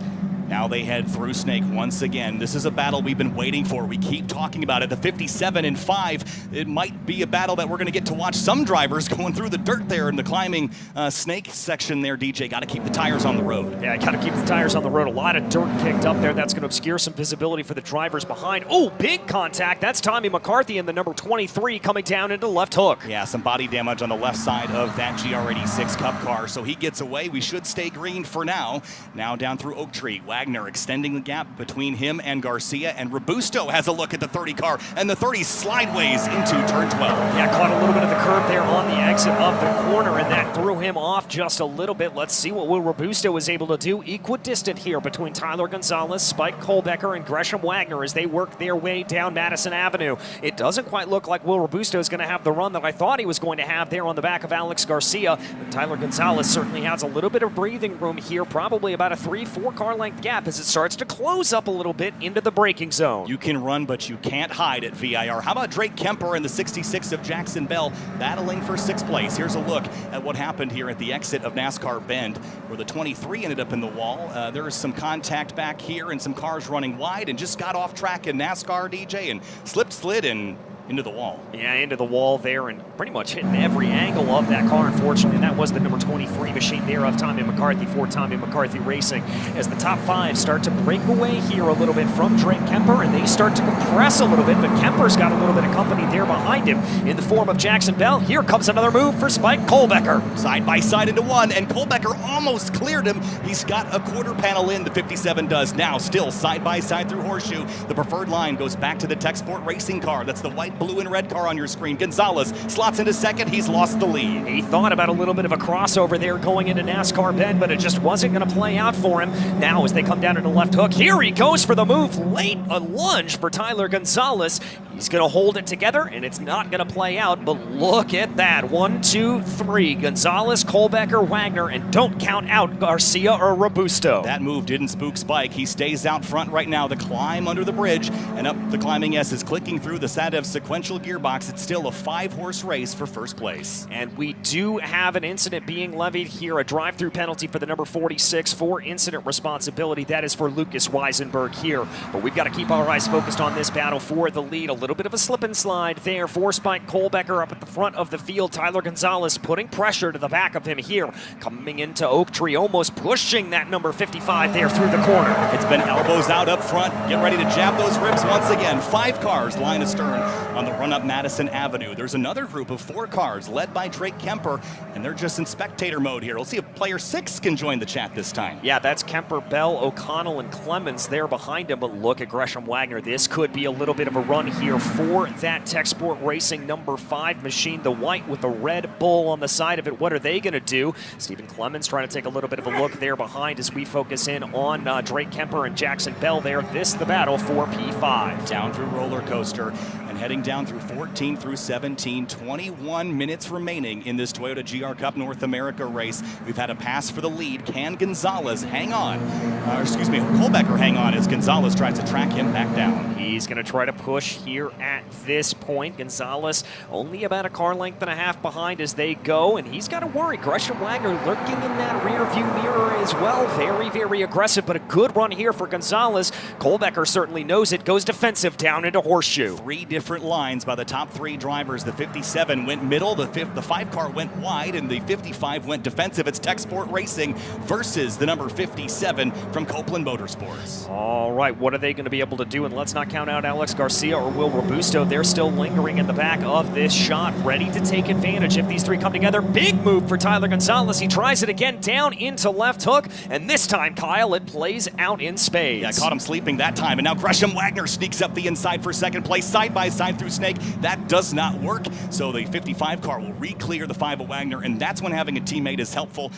Now they head through Snake once again. This is a battle we've been waiting for. We keep talking about it. The 57 and 5. It might be a battle that we're going to get to watch some drivers going through the dirt there in the climbing Snake section there, DJ. Got to keep the tires on the road. Yeah, got to keep the tires on the road. A lot of dirt kicked up there. That's going to obscure some visibility for the drivers behind. Oh, big contact. That's Tommy McCarthy in the number 23 coming down into the left hook. Yeah, some body damage on the left side of that GR86 Cup car. So he gets away. We should stay green for now. Now down through Oak Tree. Wagner extending the gap between him and Garcia, and Robusto has a look at the 30 car, and the 30 slideways into turn 12. Yeah, caught a little bit of the curb there on the exit of the corner, and that threw him off just a little bit. Let's see what Will Robusto was able to do. Equidistant here between Tyler Gonzalez, Spike Kohlbecker, and Gresham Wagner as they work their way down Madison Avenue. It doesn't quite look like Will Robusto is going to have the run that I thought he was going to have there on the back of Alex Garcia. But Tyler Gonzalez certainly has a little bit of breathing room here, probably about a 3-4 car length gap as it starts to close up a little bit into the braking zone. You can run, but you can't hide at VIR. How about Drake Kemper in the 66 of Jackson Bell battling for 6th place? Here's a look at what happened here at the exit of NASCAR Bend, where the 23 ended up in the wall. There is some contact back here and some cars running wide and just got off track in NASCAR, DJ, and slid, and into the wall. Yeah, into the wall there and pretty much hitting every angle of that car, unfortunately. And that was the number 23 machine there of Tommy McCarthy for Tommy McCarthy Racing. As the top 5 start to break away here a little bit from Drake Kemper, and they start to compress a little bit, but Kemper's got a little bit of company there behind him in the form of Jackson Bell. Here comes another move for Spike Kohlbecker. Side by side into one, and Kohlbecker almost cleared him. He's got a quarter panel in, the 57 does. Now still side by side through Horseshoe. The preferred line goes back to the Tech Sport Racing car. That's the white, blue, and red car on your screen. Gonzalez slots into second. He's lost the lead. He thought about a little bit of a crossover there going into NASCAR Bend, but it just wasn't going to play out for him. Now as they come down into left hook, here he goes for the move late. A lunge for Tyler Gonzalez. He's going to hold it together, and it's not going to play out, but look at that. 1, 2, 3. Gonzalez, Kohlbecker, Wagner, and don't count out Garcia or Robusto. That move didn't spook Spike. He stays out front right now. The climb under the bridge and up the climbing S is clicking through the Sadev sequential gearbox. It's still a 5-horse race for first place. And we do have an incident being levied here, a drive-through penalty for the number 46 for incident responsibility. That is for Lucas Weisenberg here. But we've got to keep our eyes focused on this battle for the lead. A little bit of a slip and slide there for Spike Kohlbecker up at the front of the field. Tyler Gonzalez putting pressure to the back of him here. Coming into Oak Tree, almost pushing that number 55 there through the corner. It's been elbows out up front. Get ready to jab those ribs once again. 5 cars line astern on the run-up Madison Avenue. There's another group of 4 cars led by Drake Kemper, and they're just in spectator mode here. We'll see if player 6 can join the chat this time. Yeah, that's Kemper, Bell, O'Connell, and Clemens there behind him, but look at Gresham Wagner. This could be a little bit of a run here for that Tech Sport Racing number 5 machine, the white with the red bull on the side of it. What are they going to do? Stephen Clemens trying to take a little bit of a look there behind as we focus in on Drake Kemper and Jackson Bell there. This is the battle for P5. Down through roller coaster and heading down through 14 through 17, 21 minutes remaining in this Toyota GR Cup North America race. We've had a pass for the lead. Can Gonzalez hang on? Kohlbecker hang on as Gonzalez tries to track him back down. He's going to try to push here at this point. Gonzalez only about a car length and a half behind as they go, and he's got to worry. Gresham Wagner lurking in that rear view mirror as well. Very, very aggressive, but a good run here for Gonzalez. Kohlbecker certainly knows it. Goes defensive down into Horseshoe. 3 different lines by the top 3 drivers. The 57 went middle, the 5 car went wide, and the 55 went defensive. It's Tech Sport Racing versus the number 57 from Copeland Motorsports. All right, what are they going to be able to do? And let's not count out Alex Garcia or Will Robusto. They're still lingering in the back of this shot, ready to take advantage if these 3 come together. Big move for Tyler Gonzalez. He tries it again down into left hook. hook, and this time, Kyle, it plays out in spades. Yeah, caught him sleeping that time, and now Gresham Wagner sneaks up the inside for second place, side by side through Snake. That does not work, so the 55 car will re-clear the 5 of Wagner, and that's when having a teammate is helpful.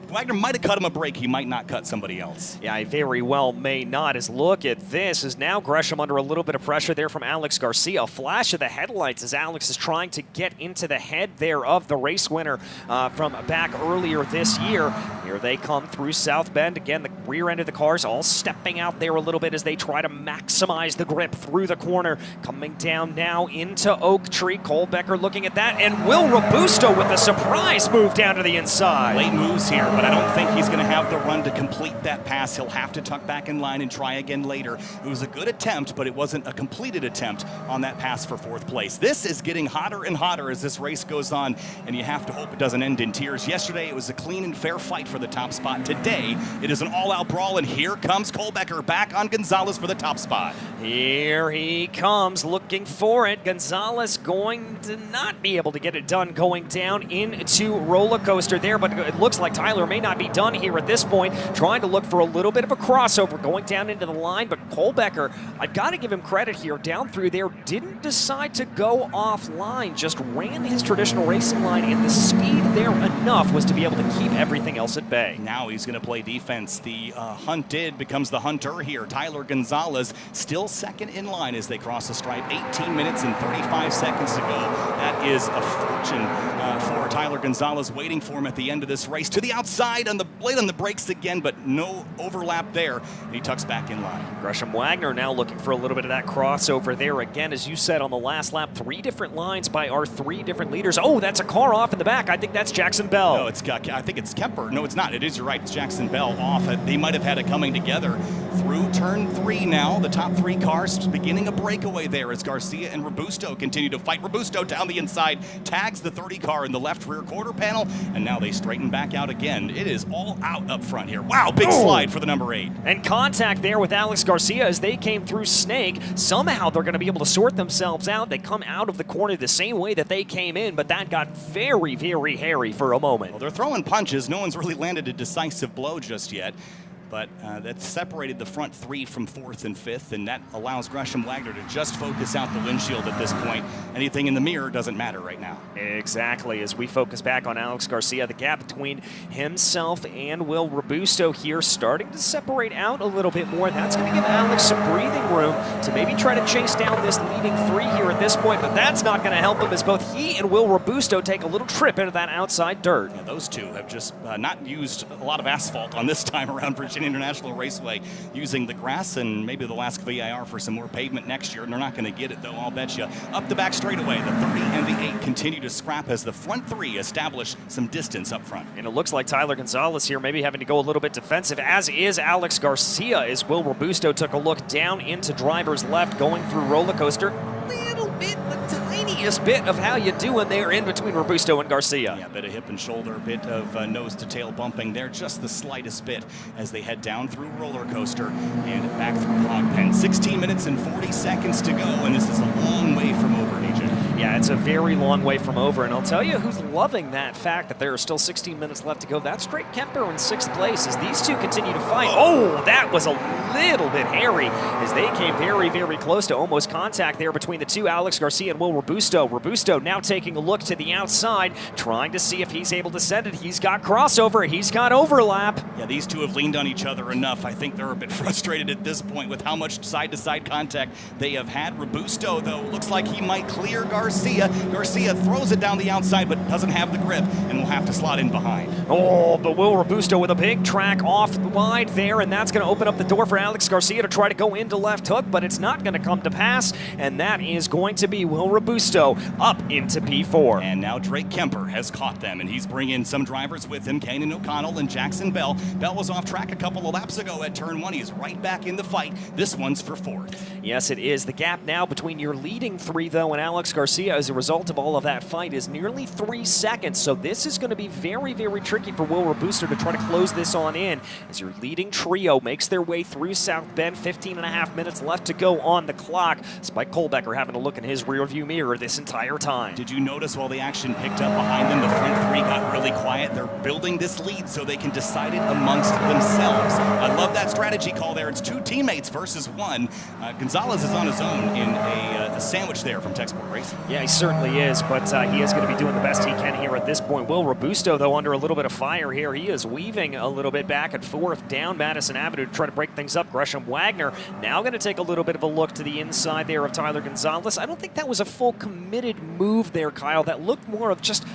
Wagner might have cut him a break. He might not cut somebody else. Yeah, he very well may not. As look at this, is now Gresham under a little bit of pressure there from Alex Garcia. A flash of the headlights as Alex is trying to get into the head there of the race winner from back earlier this year. Here they come through South Bend. Again, the rear end of the cars all stepping out there a little bit as they try to maximize the grip through the corner. Coming down now into Oak Tree. Cole Becker looking at that, and Will Robusto with a surprise move down to the inside. Late moves here, but I don't think he's going to have the run to complete that pass. He'll have to tuck back in line and try again later. It was a good attempt, but it wasn't a completed attempt on that pass for 4th place. This is getting hotter and hotter as this race goes on, and you have to hope it doesn't end in tears. Yesterday, it was a clean and fair fight for the top spot. Today, it is an all-out brawl, and here comes Cole Becker back on Gonzalez for the top spot. Here he comes looking for it. Gonzalez going to not be able to get it done going down into roller coaster there, but it looks like Tyler may not be done here at this point, trying to look for a little bit of a crossover going down into the line, but Cole Becker, I've got to give him credit here, down through there, didn't decide to go offline, just ran his traditional racing line, and the speed there enough was to be able to keep everything else at bay. Now he's going to play defense. The hunted becomes the hunter here. Tyler Gonzalez still second in line as they cross the stripe. 18 minutes and 35 seconds to go. That is a fortune for Tyler Gonzalez, waiting for him at the end of this race. To the outside, on the blade on the brakes again, but no overlap there. He tucks back in line. Gresham Wagner now looking for a little bit of that crossover there. Again, as you said on the last lap, 3 different lines by our 3 different leaders. Oh, that's a car off in the back. I think that's Jackson Bell. No, I think it's Kemper. No, it's not. It is, you're right. It's Jackson Bell off. They might have had it coming together through turn 3 now. The top 3 cars beginning a breakaway there as Garcia and Robusto continue to fight. Robusto down the inside, tags the 30 car in the left rear quarter panel, and now they straighten back out again. It is all out up front here. Wow, big slide for the number 8. And contact there with Alex Garcia as they came through Snake. Somehow they're going to be able to sort themselves out. They come out of the corner the same way that they came in, but that got very, very hairy for a moment. Well, they're throwing punches. No one's really landed a decisive blow just yet. But that separated the front 3 from 4th and 5th, and that allows Gresham Wagner to just focus out the windshield at this point. Anything in the mirror doesn't matter right now. Exactly. As we focus back on Alex Garcia, the gap between himself and Will Robusto here starting to separate out a little bit more. That's going to give Alex some breathing room to maybe try to chase down this leading 3 here at this point, but that's not going to help him as both he and Will Robusto take a little trip into that outside dirt. Yeah, those two have just not used a lot of asphalt on this time around Virginia International Raceway, using the grass and maybe the last VIR for some more pavement next year, and they're not going to get it though, I'll bet you. Up the back straightaway, the 30 and the 8 continue to scrap as the front 3 establish some distance up front. And it looks like Tyler Gonzalez here maybe having to go a little bit defensive, as is Alex Garcia, as Will Robusto took a look down into driver's left going through roller coaster. Little bit, the tiniest bit of how you doing there in between Robusto and Garcia. Yeah, a bit of hip and shoulder, a bit of nose to tail bumping there, just the slightest bit as they head down through roller coaster and back through hog pen. 16 minutes and 40 seconds to go, and this is a long way from over, DJ. Yeah, it's a very long way from over, and I'll tell you who's loving that fact that there are still 16 minutes left to go. That's Drake Kemper in 6th place as these two continue to fight. Oh, that was a little bit hairy as they came very, very close to almost contact there between the two, Alex Garcia and Will Robusto. Robusto now taking a look to the outside, trying to see if he's able to send it. He's got crossover. He's got overlap. Yeah, these two have leaned on each other enough. I think they're a bit frustrated at this point with how much side-to-side contact they have had. Robusto, though, looks like he might clear Garcia. Garcia throws it down the outside, but doesn't have the grip and will have to slot in behind. Oh, but Will Robusto with a big track off wide there, and that's going to open up the door for Alex Garcia to try to go into left hook, but it's not going to come to pass, and that is going to be Will Robusto up into P4. And now Drake Kemper has caught them, and he's bringing some drivers with him, Kanan O'Connell and Jackson Bell. Bell was off track a couple of laps ago at turn 1. He's right back in the fight. This one's for 4th. Yes, it is. The gap now between your leading 3, though, and Alex Garcia as a result of all of that fight is nearly 3 seconds. So this is going to be very, very tricky for Will Robusto to try to close this on in as your leading trio makes their way through South Bend. 15.5 minutes left to go on the clock. Spike Colbecker having a look in his rearview mirror. This this entire time. Did you notice while the action picked up behind them, the front three got really quiet? They're building this lead so they can decide it amongst themselves. I love that strategy call there. It's two teammates versus one. Gonzalez is on his own in a sandwich there from Tech Sport Racing. Yeah, he certainly is, but he is going to be doing the best he can here at this point. Will Robusto, though, under a little bit of fire here. He is weaving a little bit back and forth down Madison Avenue to try to break things up. Gresham Wagner now going to take a little bit of a look to the inside there of Tyler Gonzalez. I don't think that was a full committed move there, Kyle. That looked more of just,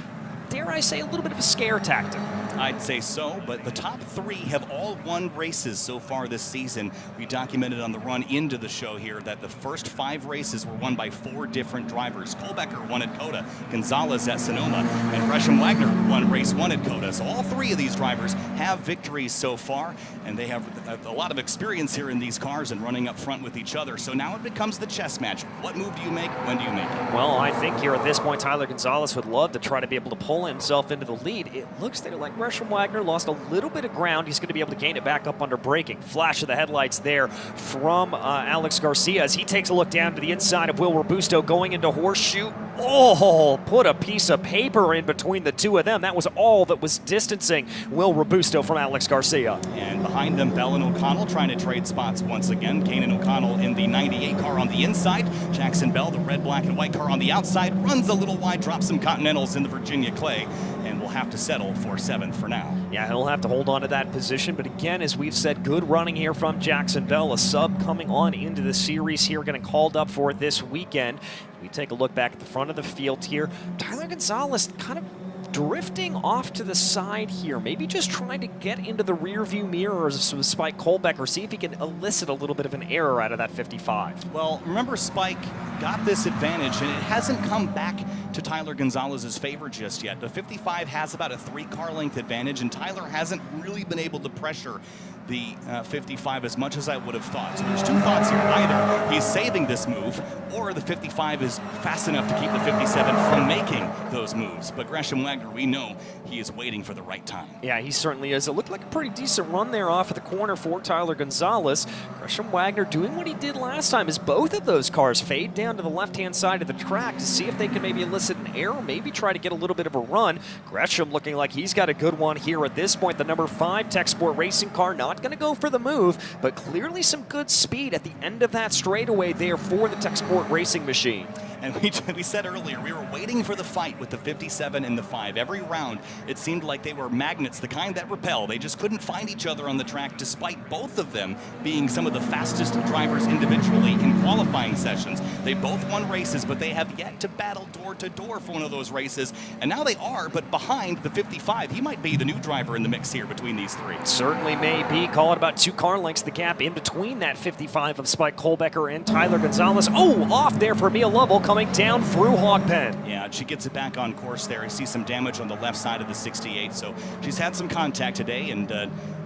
dare I say, a little bit of a scare tactic. I'd say so, but the top three have all won races so far this season. We documented on the run into the show here that the first 5 races were won by 4 different drivers. Kohlbecker won at Coda, Gonzalez at Sonoma, and Gresham Wagner won race 1 at Coda. So all 3 of these drivers have victories so far, and they have a lot of experience here in these cars and running up front with each other. So now it becomes the chess match. What move do you make? When do you make it? Well, I think here at this point, Tyler Gonzalez would love to try to be able to pull himself into the lead. It looks there like Gresham Wagner lost a little bit of ground. He's going to be able to gain it back up under braking. Flash of the headlights there from Alex Garcia as he takes a look down to the inside of Will Robusto going into Horseshoe. Oh, put a piece of paper in between the two of them. That was all that was distancing Will Robusto from Alex Garcia. And behind them, Bell and O'Connell trying to trade spots once again. Kane and O'Connell in the 98 car on the inside. Jackson Bell, the red, black, and white car on the outside, runs a little wide, drops some Continentals in the Virginia clay, and will have to settle for 7th for now. Yeah, he'll have to hold on to that position. But again, as we've said, good running here from Jackson Bell. A sub coming on into the series here, getting called up for it this weekend. We take a look back at the front of the field here. Tyler Gonzalez kind of drifting off to the side here, maybe just trying to get into the rear view mirrors of Spike Kohlbecker, see if he can elicit a little bit of an error out of that 55. Well, remember, Spike got this advantage, and it hasn't come back to Tyler Gonzalez's favor just yet. The 55 has about a 3-car length advantage, and Tyler hasn't really been able to pressure the 55 as much as I would have thought. So there's 2 thoughts here. Either he's saving this move, or the 55 is fast enough to keep the 57 from making those moves. But Gresham Wagner, we know he is waiting for the right time. Yeah, he certainly is. It looked like a pretty decent run there off of the corner for Tyler Gonzalez. Gresham Wagner doing what he did last time as both of those cars fade down to the left-hand side of the track to see if they can maybe elicit an error, maybe try to get a little bit of a run. Gresham looking like he's got a good one here at this point. The number 5 Tech Sport Racing car not going to go for the move, but clearly some good speed at the end of that straightaway there for the Tech Sport Racing machine. And we said earlier, we were waiting for the fight with the 57 and the 5. Every round, it seemed like they were magnets, the kind that repel. They just couldn't find each other on the track, despite both of them being some of the fastest drivers individually in qualifying sessions. They both won races, but they have yet to battle door-to-door for one of those races. And now they are, but behind the 55. He might be the new driver in the mix here between these 3. Certainly may be. Call it about 2 car lengths, the gap in between that 55 of Spike Kohlbecker and Tyler Gonzalez. Oh, off there for Mia Lovell coming down through Hog Pen. Yeah, she gets it back on course there. I see some damage on the left side of the 68, so she's had some contact today, and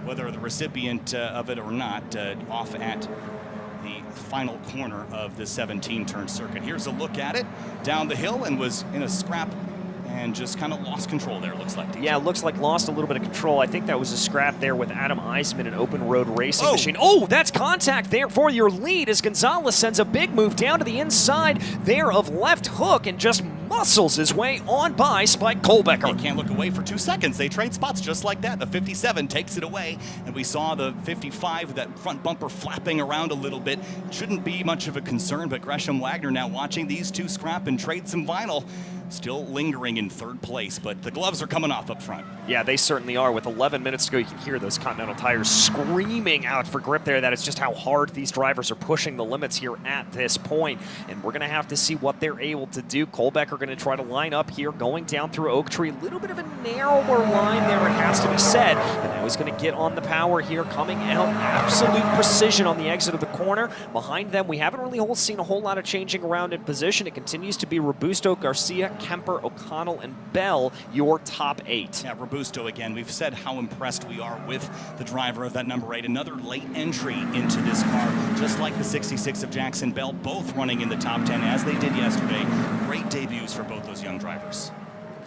whether the recipient of it or not, off at the final corner of the 17-turn circuit. Here's a look at it down the hill, and was in a scrap and just kind of lost control there, looks like. DJ. Yeah, looks like lost a little bit of control. I think that was a scrap there with Adam Eisman, an open road racing machine. Oh, that's contact there for your lead as Gonzalez sends a big move down to the inside there of left hook and just muscles his way on by Spike Kohlbecker. He can't look away for 2 seconds. They trade spots just like that. The 57 takes it away, and we saw the 55, that front bumper flapping around a little bit. Shouldn't be much of a concern, but Gresham Wagner now watching these 2 scrap and trade some vinyl. Still lingering in 3rd place, but the gloves are coming off up front. Yeah, they certainly are. With 11 minutes to go, you can hear those Continental tires screaming out for grip there. That is just how hard these drivers are pushing the limits here at this point. And we're going to have to see what they're able to do. Kohlbecker going to try to line up here, going down through Oak Tree. A little bit of a narrower line there, it has to be said. And now he's going to get on the power here, coming out absolute precision on the exit of the corner. Behind them, we haven't really seen a whole lot of changing around in position. It continues to be Robusto, Garcia, Kemper, O'Connell, and Bell, your top 8. Yeah, Robusto again. We've said how impressed we are with the driver of that number 8. Another late entry into this car, just like the 66 of Jackson Bell, both running in the top 10 as they did yesterday. Great debuts for both those young drivers.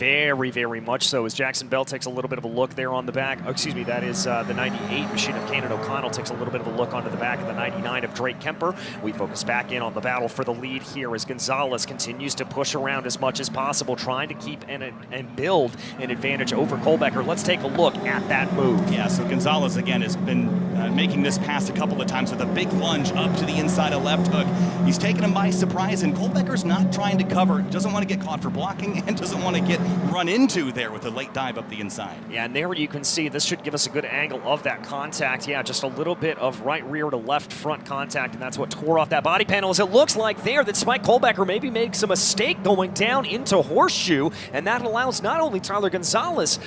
Very, very much so, as Jackson Bell takes a little bit of a look there on the back. Oh, excuse me, that is the 98 machine of Cannon O'Connell takes a little bit of a look onto the back of the 99 of Drake Kemper. We focus back in on the battle for the lead here as Gonzalez continues to push around as much as possible, trying to keep and build an advantage over Kohlbecker. Let's take a look at that move. Yeah, so Gonzalez, again, has been making this pass a couple of times with a big lunge up to the inside of left hook. He's taken him by surprise, and Kohlbecker's not trying to cover, doesn't want to get caught for blocking, and doesn't want to get run into there with a late dive up the inside. Yeah, and there you can see this should give us a good angle of that contact. Yeah, just a little bit of right rear to left front contact, and that's what tore off that body panel. As it looks like there that Spike Kohlbecker maybe made some mistake going down into Horseshoe, and that allows not only Tyler Gonzalez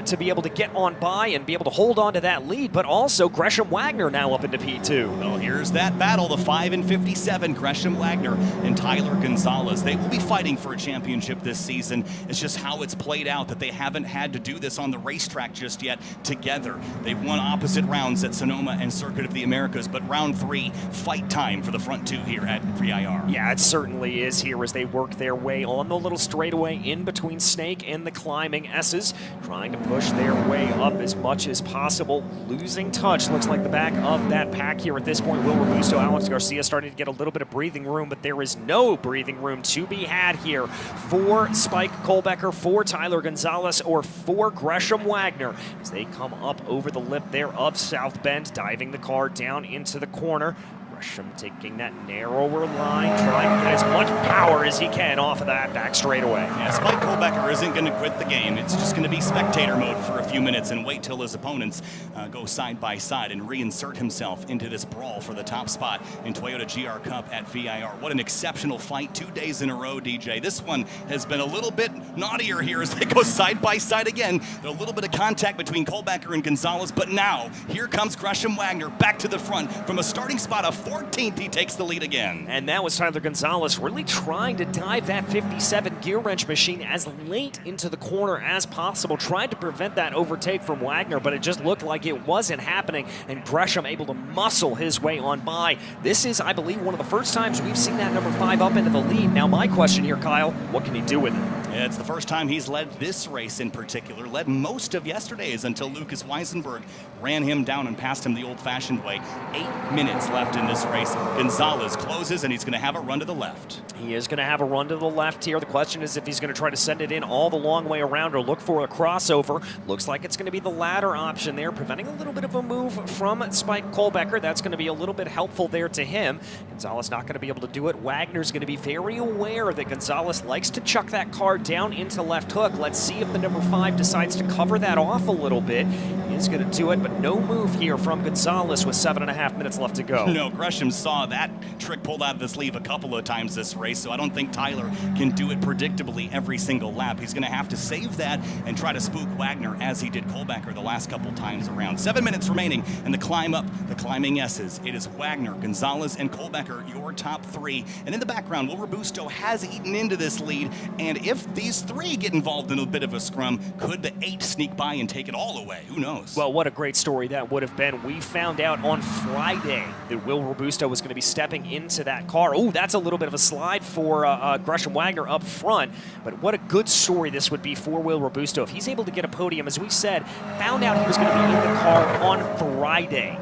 to be able to get on by and be able to hold on to that lead, but also Gresham Wagner now up into P2. Well, here's that battle, the 5 and 57, Gresham Wagner and Tyler Gonzalez. They will be fighting for a championship this season. It's just how it's played out that they haven't had to do this on the racetrack just yet together. They've won opposite rounds at Sonoma and Circuit of the Americas, but round 3, fight time for the front two here at VIR. Yeah, it certainly is here as they work their way on the little straightaway in between Snake and the climbing S's, trying to push their way up as much as possible, losing touch. Looks like the back of that pack here at this point. Will Robusto, Alex Garcia starting to get a little bit of breathing room, but there is no breathing room to be had here for Spike Kohlbecker, for Tyler Gonzalez, or for Gresham Wagner as they come up over the lip there of South Bend, diving the car down into the corner. Gresham taking that narrower line, trying to get as much power as he can off of that back straightaway. Yeah, Spike Kohlbecker isn't going to quit the game. It's just going to be spectator mode for a few minutes and wait till his opponents go side by side and reinsert himself into this brawl for the top spot in Toyota GR Cup at VIR. What an exceptional fight, 2 days in a row, DJ. This one has been a little bit naughtier here as they go side by side again. A little bit of contact between Kohlbecker and Gonzalez, but now here comes Gresham Wagner back to the front from a starting spot of 14th. He takes the lead again. And that was Tyler Gonzalez really trying to dive that 57 gear wrench machine as late into the corner as possible, trying to prevent that overtake from Wagner, but it just looked like it wasn't happening, and Gresham able to muscle his way on by. This is, I believe, one of the first times we've seen that number 5 up into the lead. Now my question here, Kyle, what can he do with it? Yeah, it's the first time he's led this race in particular, led most of yesterday's until Lucas Weisenberg ran him down and passed him the old-fashioned way. 8 minutes left in this race. Gonzalez closes, and he's going to have a run to the left. He is going to have a run to the left here. The question is if he's going to try to send it in all the long way around or look for a crossover. Looks like it's going to be the latter option there, preventing a little bit of a move from Spike Kohlbecker. That's going to be a little bit helpful there to him. Gonzalez not going to be able to do it. Wagner's going to be very aware that Gonzalez likes to chuck that car down into left hook. Let's see if the number 5 decides to cover that off a little bit. He is going to do it, but no move here from Gonzalez with 7.5 minutes left to go. No, Gresham saw that trick pulled out of the sleeve a couple of times this race, so I don't think Tyler can do it predictably every single lap. He's going to have to save that and try to spook Wagner as he did Kohlbecker the last couple times around. 7 minutes remaining and the climb up, the climbing S's. It is Wagner, Gonzalez, and Kohlbecker, your top 3. And in the background, Will Robusto has eaten into this lead, and if these 3 get involved in a bit of a scrum, could the 8 sneak by and take it all away? Who knows? Well, what a great story that would have been. We found out on Friday that Will Robusto was going to be stepping into that car. Oh, that's a little bit of a slide for Gresham Wagner up front, but what a good story this would be for Will Robusto. If he's able to get a podium, as we said, found out he was going to be in the car on Friday.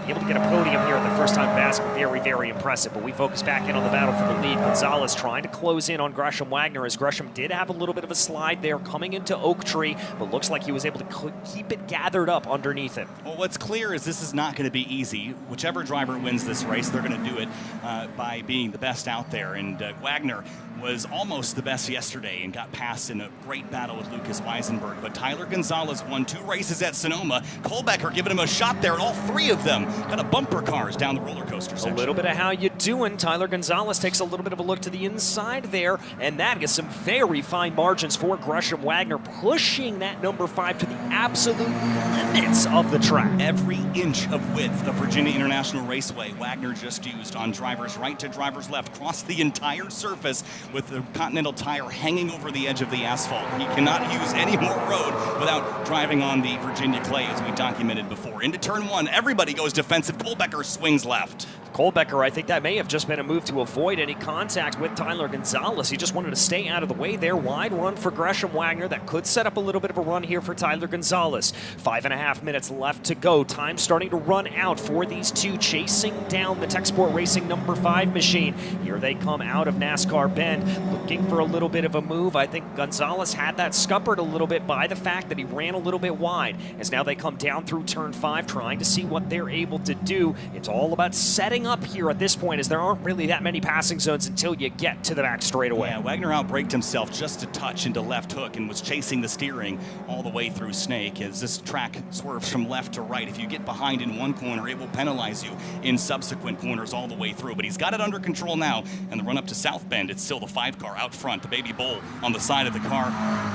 Able to get a podium here at the first time pass, very, very impressive. But we focus back in on the battle for the lead. Gonzalez trying to close in on Gresham Wagner, as Gresham did have a little bit of a slide there coming into Oak Tree, but looks like he was able to keep it gathered up underneath him. Well, what's clear is this is not going to be easy. Whichever driver wins this race, they're going to do it by being the best out there. And Wagner was almost the best yesterday and got past in a great battle with Lucas Weisenberg. But Tyler Gonzalez won 2 races at Sonoma. Kohlbecker giving him a shot there, and all 3 of them kind of bumper cars down the roller coaster section. A little bit of how you doing. Tyler Gonzalez takes a little bit of a look to the inside there, and that is some very fine margins for Gresham Wagner, pushing that number 5 to the absolute limits of the track. Every inch of width of Virginia International Raceway, Wagner just used on driver's right to driver's left, across the entire surface with the Continental tire hanging over the edge of the asphalt. He cannot use any more road without driving on the Virginia clay, as we documented before. Into turn 1, everybody goes defensive. Kohlbecker swings left. Kohlbecker, I think that may have just been a move to avoid any contact with Tyler Gonzalez. He just wanted to stay out of the way there. Wide run for Gresham Wagner. That could set up a little bit of a run here for Tyler Gonzalez. 5.5 minutes left to go. Time starting to run out for these two chasing down the Tech Sport Racing number 5 machine. Here they come out of NASCAR Bend, looking for a little bit of a move. I think Gonzalez had that scuppered a little bit by the fact that he ran a little bit wide. As now they come down through turn 5, trying to see what they're able to do. It's all about setting up here at this point, as there aren't really that many passing zones until you get to the back straightaway. Yeah, Wagner outbraked himself just a touch into left hook and was chasing the steering all the way through Snake. As this track swerves from left to right, if you get behind in one corner, it will penalize you in subsequent corners all the way through. But he's got it under control now, and the run up to South Bend, it's still the 5 car out front, the Baby Bull on the side of the car.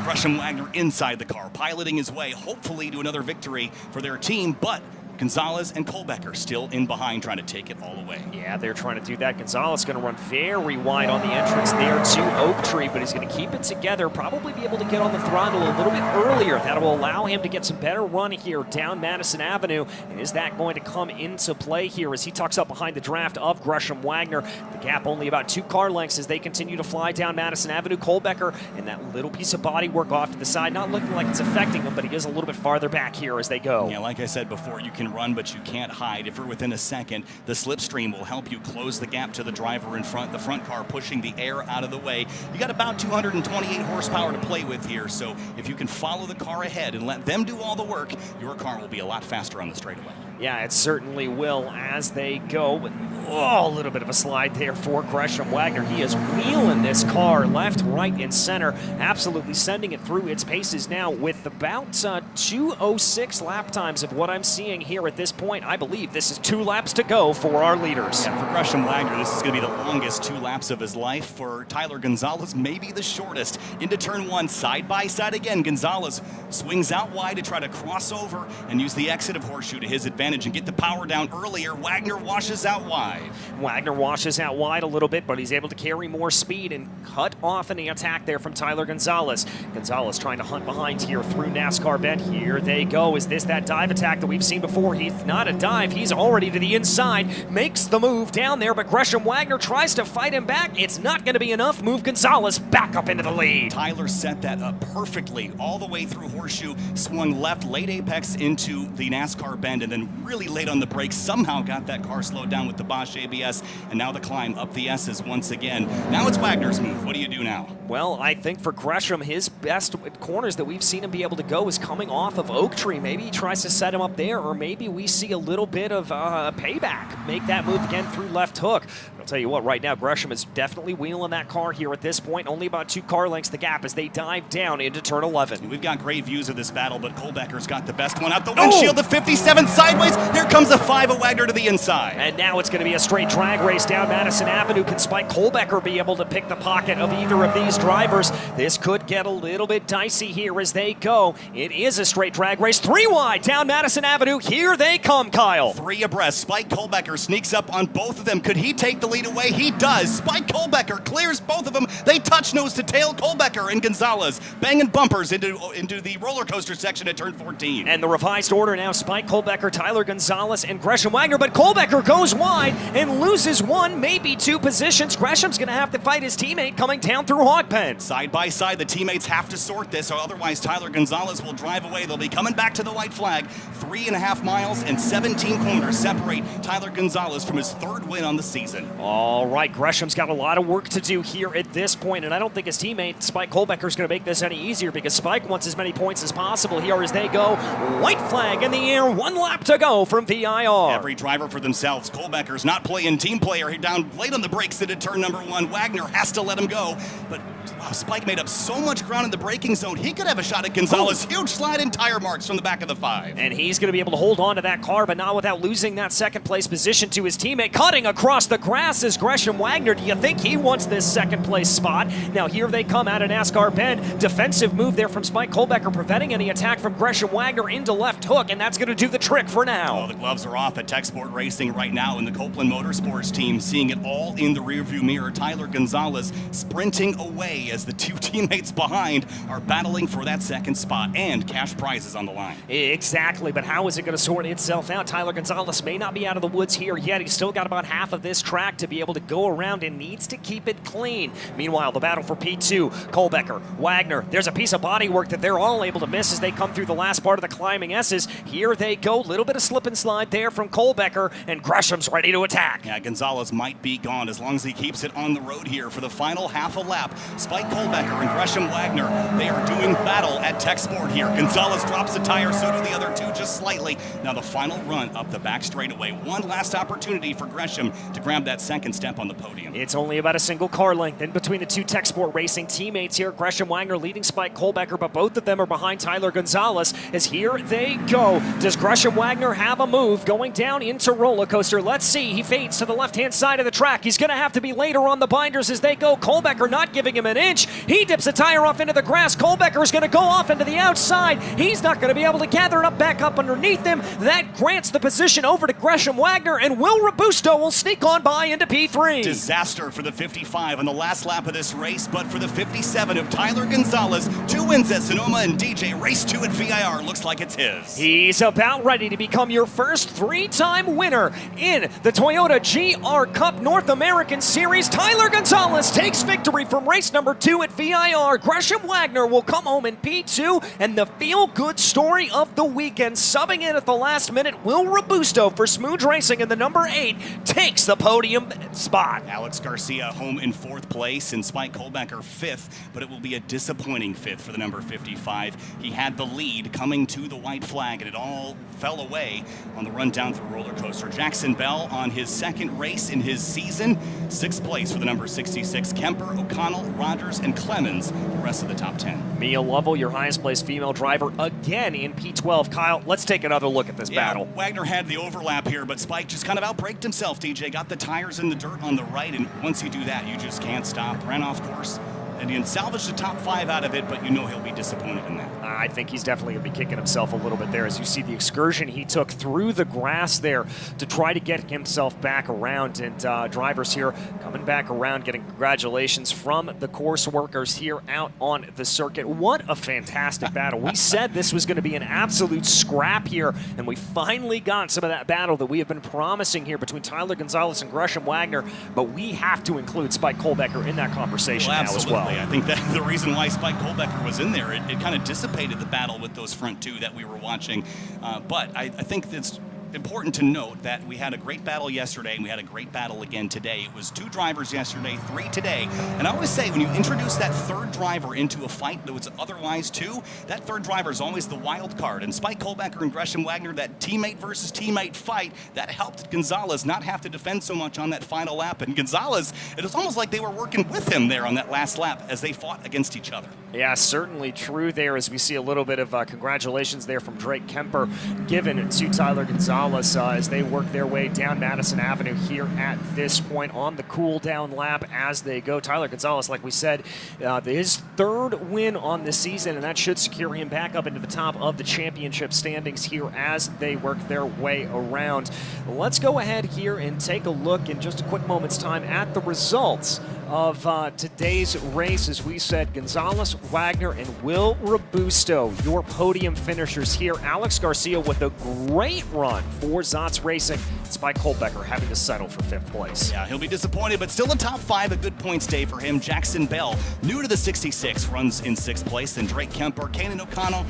Gresham Wagner inside the car, piloting his way, hopefully to another victory for their team, but Gonzalez and Kohlbecker still in behind, trying to take it all away. Yeah, they're trying to do that. Gonzalez going to run very wide on the entrance there to Oak Tree, but he's going to keep it together, probably be able to get on the throttle a little bit earlier. That will allow him to get some better run here down Madison Avenue. And is that going to come into play here as he tucks up behind the draft of Gresham Wagner? The gap only about 2 car lengths as they continue to fly down Madison Avenue. Kohlbecker and that little piece of body work off to the side, not looking like it's affecting him, but he is a little bit farther back here as they go. Yeah, like I said before, you can run, but you can't hide. If you're within a second, the slipstream will help you close the gap to the driver in front, the front car pushing the air out of the way. You got about 228 horsepower to play with here, so if you can follow the car ahead and let them do all the work, your car will be a lot faster on the straightaway. Yeah, it certainly will as they go. But, oh, a little bit of a slide there for Gresham Wagner. He is wheeling this car left, right, and center, absolutely sending it through its paces now with about 2:06 lap times of what I'm seeing here at this point. I believe this is 2 laps to go for our leaders. Yeah, for Gresham Wagner, this is going to be the longest 2 laps of his life. For Tyler Gonzalez, maybe the shortest. Into turn 1, side by side again. Gonzalez swings out wide to try to cross over and use the exit of Horseshoe to his advantage and get the power down earlier. Wagner washes out wide. Wagner washes out wide a little bit, but he's able to carry more speed and cut off any attack there from Tyler Gonzalez. Gonzalez trying to hunt behind here through NASCAR Bend. Here they go. Is this that dive attack that we've seen before? He's not a dive. He's already to the inside. Makes the move down there, but Gresham Wagner tries to fight him back. It's not going to be enough. Move Gonzalez back up into the lead. Tyler set that up perfectly all the way through Horseshoe, swung left, late apex into the NASCAR Bend, and then really late on the brakes, somehow got that car slowed down with the Bosch ABS, and now the climb up the S's once again. Now it's Wagner's move. What do you do now? Well, I think for Gresham, his best corners that we've seen him be able to go is coming off of Oak Tree. Maybe he tries to set him up there, or maybe we see a little bit of payback. Make that move again through left hook. I'll tell you what, right now, Gresham is definitely wheeling that car here at this point. Only about 2 car lengths the gap as they dive down into turn 11. We've got great views of this battle, but Kohlbecker's got the best one out the windshield. The 57 sideways. Here comes a 5 of Wagner to the inside. And now it's going to be a straight drag race down Madison Avenue. Can Spike Kohlbecker be able to pick the pocket of either of these drivers? This could get a little bit dicey here as they go. It is a straight drag race. 3 wide down Madison Avenue. Here they come, Kyle. 3 abreast. Spike Kohlbecker sneaks up on both of them. Could he take the lead away? He does. Spike Kohlbecker clears both of them. They touch nose to tail. Kohlbecker and Gonzalez banging bumpers into the roller coaster section at turn 14. And the revised order now, Spike Kohlbecker, Tyler Gonzalez, and Gresham Wagner. But Kohlbecker goes wide and loses 1, maybe 2 positions. Gresham's going to have to fight his teammate coming down through Hog Pen. Side by side, the teammates have to sort this, or otherwise Tyler Gonzalez will drive away. They'll be coming back to the white flag. 3.5 miles and 17 corners separate Tyler Gonzalez from his 3rd win on the season. All right, Gresham's got a lot of work to do here at this point, and I don't think his teammate, Spike Kohlbecker, is going to make this any easier because Spike wants as many points as possible here as they go. White flag in the air, 1 lap to go from VIR. Every driver for themselves. Kohlbecker's not playing team player. He down late on the brakes into turn number 1. Wagner has to let him go, but Spike made up so much ground in the braking zone, he could have a shot at Gonzalez. Huge slide and tire marks from the back of the 5. And he's going to be able to hold on to that car, but not without losing that 2nd place position to his teammate. Cutting across the grass is Gresham Wagner. Do you think he wants this 2nd place spot? Now here they come out of NASCAR Bend. Defensive move there from Spike Kohlbecker, preventing any attack from Gresham Wagner into left hook, and that's going to do the trick for now. Oh, the gloves are off at Tech Sport Racing right now, and the Copeland Motorsports team seeing it all in the rearview mirror. Tyler Gonzalez sprinting away away as the two teammates behind are battling for that second spot and cash prizes on the line. Exactly, but how is it going to sort itself out? Tyler Gonzalez may not be out of the woods here yet. He's still got about half of this track to be able to go around and needs to keep it clean. Meanwhile, the battle for P2, Kohlbecker, Wagner, there's a piece of bodywork that they're all able to miss as they come through the last part of the climbing S's. Here they go, little bit of slip and slide there from Kohlbecker, and Gresham's ready to attack. Yeah, Gonzalez might be gone as long as he keeps it on the road here for the final half a lap. Spike Kohlbecker and Gresham Wagner, they are doing battle at Tech Sport here. Gonzalez drops a tire, so do the other two just slightly. Now the final run up the back straightaway. One last opportunity for Gresham to grab that second step on the podium. It's only about a single car length in between the two Tech Sport Racing teammates here. Gresham Wagner leading Spike Kohlbecker, but both of them are behind Tyler Gonzalez as here they go. Does Gresham Wagner have a move going down into roller coaster? Let's see. He fades to the left-hand side of the track. He's going to have to be later on the binders as they go. Kohlbecker not giving him an inch. He dips a tire off into the grass. Kohlbecker is going to go off into the outside. He's not going to be able to gather it up back up underneath him. That grants the position over to Gresham Wagner, and Will Robusto will sneak on by into P3. Disaster for the 55 on the last lap of this race, but for the 57 of Tyler Gonzalez, 2 wins at Sonoma and DJ, race 2 at VIR looks like it's his. He's about ready to become your first 3-time winner in the Toyota GR Cup North American Series. Tyler Gonzalez takes victory from race number 2 at VIR. Gresham Wagner will come home in P2, and the feel-good story of the weekend, subbing in at the last minute, Will Robusto for Smooth Racing in the number 8 takes the podium spot. Alex Garcia home in 4th place and Spike Kohlbecker 5th, but it will be a disappointing 5th for the number 55. He had the lead coming to the white flag, and it all fell away on the run down through roller coaster. Jackson Bell on his second race in his season, 6th place for the number 66. Kemper, O'Connell, Rogers, and Clemens, the rest of the top 10. Mia Lovell, your highest placed female driver, again in P12. Kyle, let's take another look at this battle. Wagner had the overlap here, but Spike just kind of outbraked himself, DJ. Got the tires in the dirt on the right, and once you do that, you just can't stop. Ran off course, and he salvaged the top 5 out of it, but you know he'll be disappointed in that. I think he's definitely going to be kicking himself a little bit there as you see the excursion he took through the grass there to try to get himself back around. And drivers here coming back around, getting congratulations from the course workers here out on the circuit. What a fantastic battle. We said this was going to be an absolute scrap here, and we finally got some of that battle that we have been promising here between Tyler Gonzalez and Gresham Wagner, but we have to include Spike Kohlbecker in that conversation now as well. I think that's the reason why Spike Kohlbecker was in there. It kind of dissipated the battle with those front 2 that we were watching. But I think it's important to note that we had a great battle yesterday and we had a great battle again today. It was 2 drivers yesterday, 3 today. And I always say when you introduce that 3rd driver into a fight that was otherwise 2, that 3rd driver is always the wild card. And Spike Kohlbecker and Gresham Wagner, that teammate versus teammate fight, that helped Gonzalez not have to defend so much on that final lap. And Gonzalez, it was almost like they were working with him there on that last lap as they fought against each other. Yeah, certainly true there as we see a little bit of congratulations there from Drake Kemper given to Tyler Gonzalez as they work their way down Madison Avenue here at this point on the cool down lap as they go. Tyler Gonzalez, like we said, his 3rd win on the season, and that should secure him back up into the top of the championship standings here as they work their way around. Let's go ahead here and take a look in just a quick moment's time at the results of today's race. As we said, Gonzalez, Wagner, and Will Robusto, your podium finishers here. Alex Garcia with a great run for Zotz Racing. Spike Kohlbecker having to settle for 5th place. Yeah, he'll be disappointed, but still a top 5, a good points day for him. Jackson Bell, new to the 66, runs in 6th place. Then Drake Kemper, Kanan O'Connell,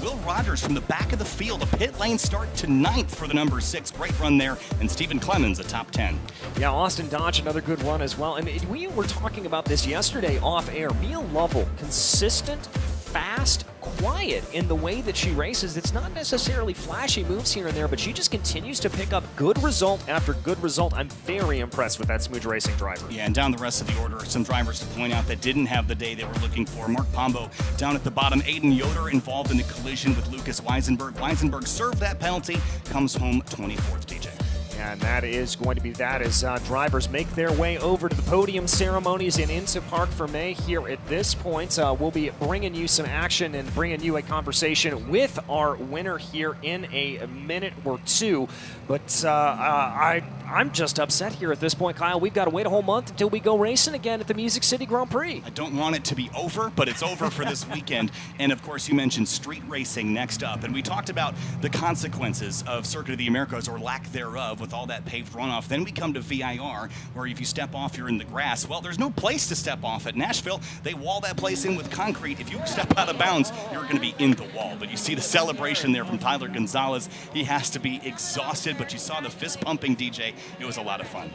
Will Rogers from the back of the field, a pit lane start to 9th for the number 6. Great run there. And Stephen Clemens, a top 10. Yeah, Austin Dodge, another good run as well. And we were talking about this yesterday off air. Mia Lovell, consistent, fast, quiet in the way that she races. It's not necessarily flashy moves here and there, but she just continues to pick up good result after good result. I'm very impressed with that Smooth Racing driver. Yeah, and down the rest of the order, some drivers to point out that didn't have the day they were looking for. Mark Pombo down at the bottom. Aiden Yoder involved in the collision with Lucas Weisenberg. Weisenberg served that penalty, comes home 24th, DJ. And that is going to be that as drivers make their way over to the podium ceremonies and into Parc Fermé here at this point. We'll be bringing you some action and bringing you a conversation with our winner here in a minute or two. But I I'm just upset here at this point, Kyle. We've got to wait a whole month until we go racing again at the Music City Grand Prix. I don't want it to be over, but it's over for this weekend. And of course, you mentioned street racing next up. And we talked about the consequences of Circuit of the Americas, or lack thereof, with all that paved runoff. Then we come to VIR, where if you step off, you're in the grass. Well, there's no place to step off at Nashville. They wall that place in with concrete. If you step out of bounds, you're going to be in the wall. But you see the celebration there from Tyler Gonzalez. He has to be exhausted, but you saw the fist pumping, DJ. It was a lot of fun.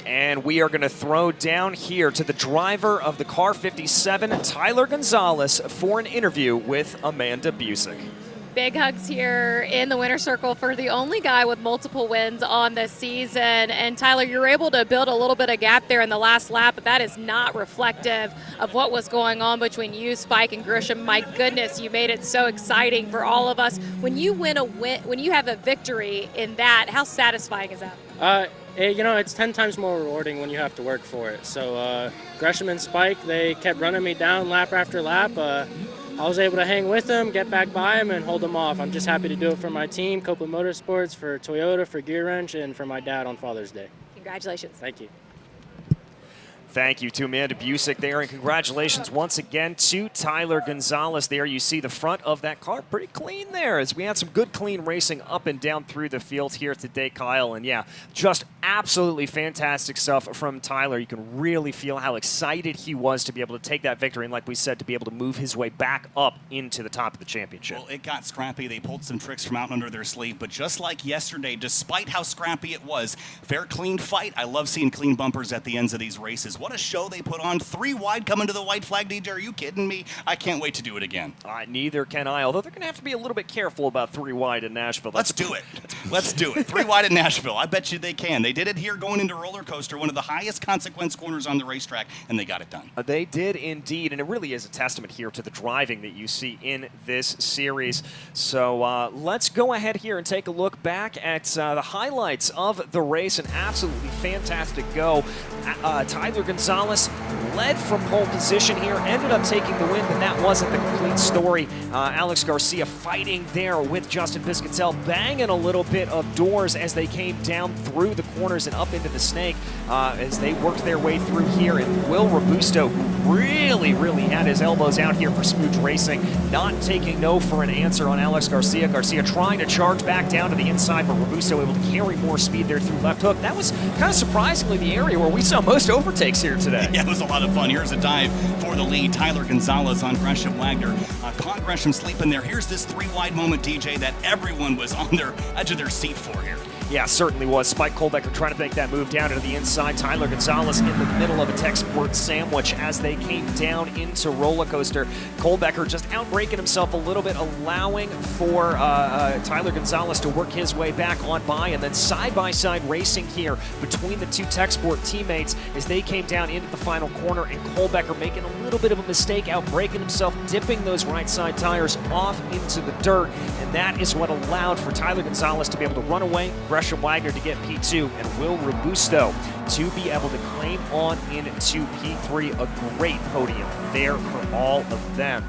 And we are going to throw down here to the driver of the car 57, Tyler Gonzalez, for an interview with Amanda Busick. Big hugs here in the winner's circle for the only guy with multiple wins on the season. And Tyler, you're able to build a little bit of gap there in the last lap, but that is not reflective of what was going on between you, Spike, and Grisham. My goodness, you made it so exciting for all of us. When you when you have a victory in that, how satisfying is that? It's 10 times more rewarding when you have to work for it. So Gresham and Spike, they kept running me down lap after lap. I was able to hang with them, get back by them, and hold them off. I'm just happy to do it for my team, Copeland Motorsports, for Toyota, for Gear Wrench, and for my dad on Father's Day. Congratulations. Thank you. Thank you to Amanda Busick there, and congratulations once again to Tyler Gonzalez there. You see the front of that car pretty clean there, as we had some good clean racing up and down through the field here today, Kyle. And yeah, just absolutely fantastic stuff from Tyler. You can really feel how excited he was to be able to take that victory, and like we said, to be able to move his way back up into the top of the championship. Well, it got scrappy. They pulled some tricks from out under their sleeve, but just like yesterday, despite how scrappy it was, fair, clean fight. I love seeing clean bumpers at the ends of these races. What a show they put on. 3 wide coming to the white flag, DJ. Are you kidding me? I can't wait to do it again. Neither can I, although they're going to have to be a little bit careful about 3 wide in Nashville. Let's do it. Let's do it. 3 wide in Nashville. I bet you they can. They did it here going into Roller Coaster, one of the highest consequence corners on the racetrack, and they got it done. They did indeed, and it really is a testament here to the driving that you see in this series. So let's go ahead here and take a look back at the highlights of the race. An absolutely fantastic go. Tyler Gonzalez led from pole position here, ended up taking the win, but that wasn't the complete story. Alex Garcia fighting there with Justin Piscatell, banging a little bit of doors as they came down through the corners and up into the snake as they worked their way through here. And Will Robusto, who really had his elbows out here for Smooch Racing, not taking no for an answer on Alex Garcia. Garcia trying to charge back down to the inside, but Robusto able to carry more speed there through left hook. That was kind of surprisingly the area where we saw most overtakes here today. Yeah, it was a lot of fun. Here's a dive for the lead. Tyler Gonzalez on Gresham Wagner. Caught Gresham sleeping there. Here's this 3 wide moment, DJ, that everyone was on their edge of their seat for here. Yeah, certainly was. Spike Kolbecker trying to make that move down into the inside. Tyler Gonzalez in the middle of a Texport sandwich as they came down into Roller Coaster. Kolbecker just outbraking himself a little bit, allowing for Tyler Gonzalez to work his way back on by, and then side-by-side racing here between the 2 Texport teammates as they came down into the final corner, and Kolbecker making a little bit of a mistake, outbraking himself, dipping those right side tires off into the dirt, and that is what allowed for Tyler Gonzalez to be able to run away, Gresham Wagner to get P2, and Will Robusto to be able to claim on into P3. A great podium there for all of them.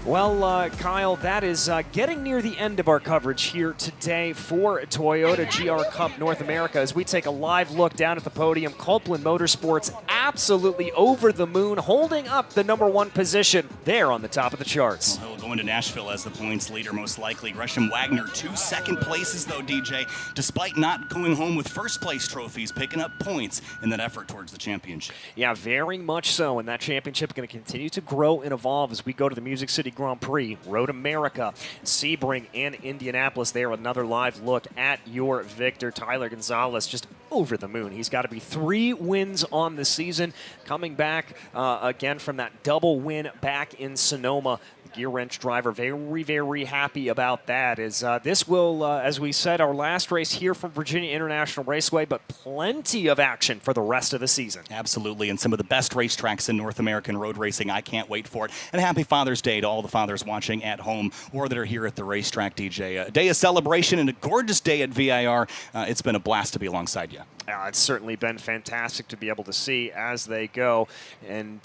Well, Kyle, that is getting near the end of our coverage here today for Toyota GR Cup North America as we take a live look down at the podium. Copeland Motorsports absolutely over the moon, holding up the #1 position there on the top of the charts. Well, he'll go into Nashville as the points leader, most likely. Gresham Wagner, 2 second places, though, DJ, despite not going home with first place trophies, picking up points in that effort towards the championship. Yeah, very much so, and that championship is going to continue to grow and evolve as we go to the Music City Grand Prix, Road America, Sebring, and Indianapolis there. Another live look at your victor, Tyler Gonzalez, just over the moon. He's got to be 3 wins on the season, coming back again from that double win back in Sonoma. Gear Wrench driver very happy about that, as this will, as we said, our last race here from Virginia International Raceway, but plenty of action for the rest of the season. Absolutely, and some of the best racetracks in North American road racing. I can't wait for it. And happy Father's Day to all the fathers watching at home or that are here at the racetrack, DJ. A day of celebration and a gorgeous day at VIR. It's been a blast to be alongside you. It's certainly been fantastic to be able to see as they go, and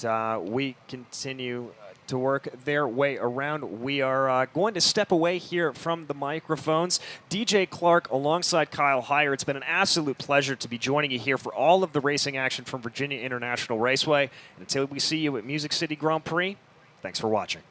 we continue to work their way around. We are going to step away here from the microphones. DJ Clark alongside Kyle Heyer. It's been an absolute pleasure to be joining you here for all of the racing action from Virginia International Raceway. And until we see you at Music City Grand Prix, thanks for watching.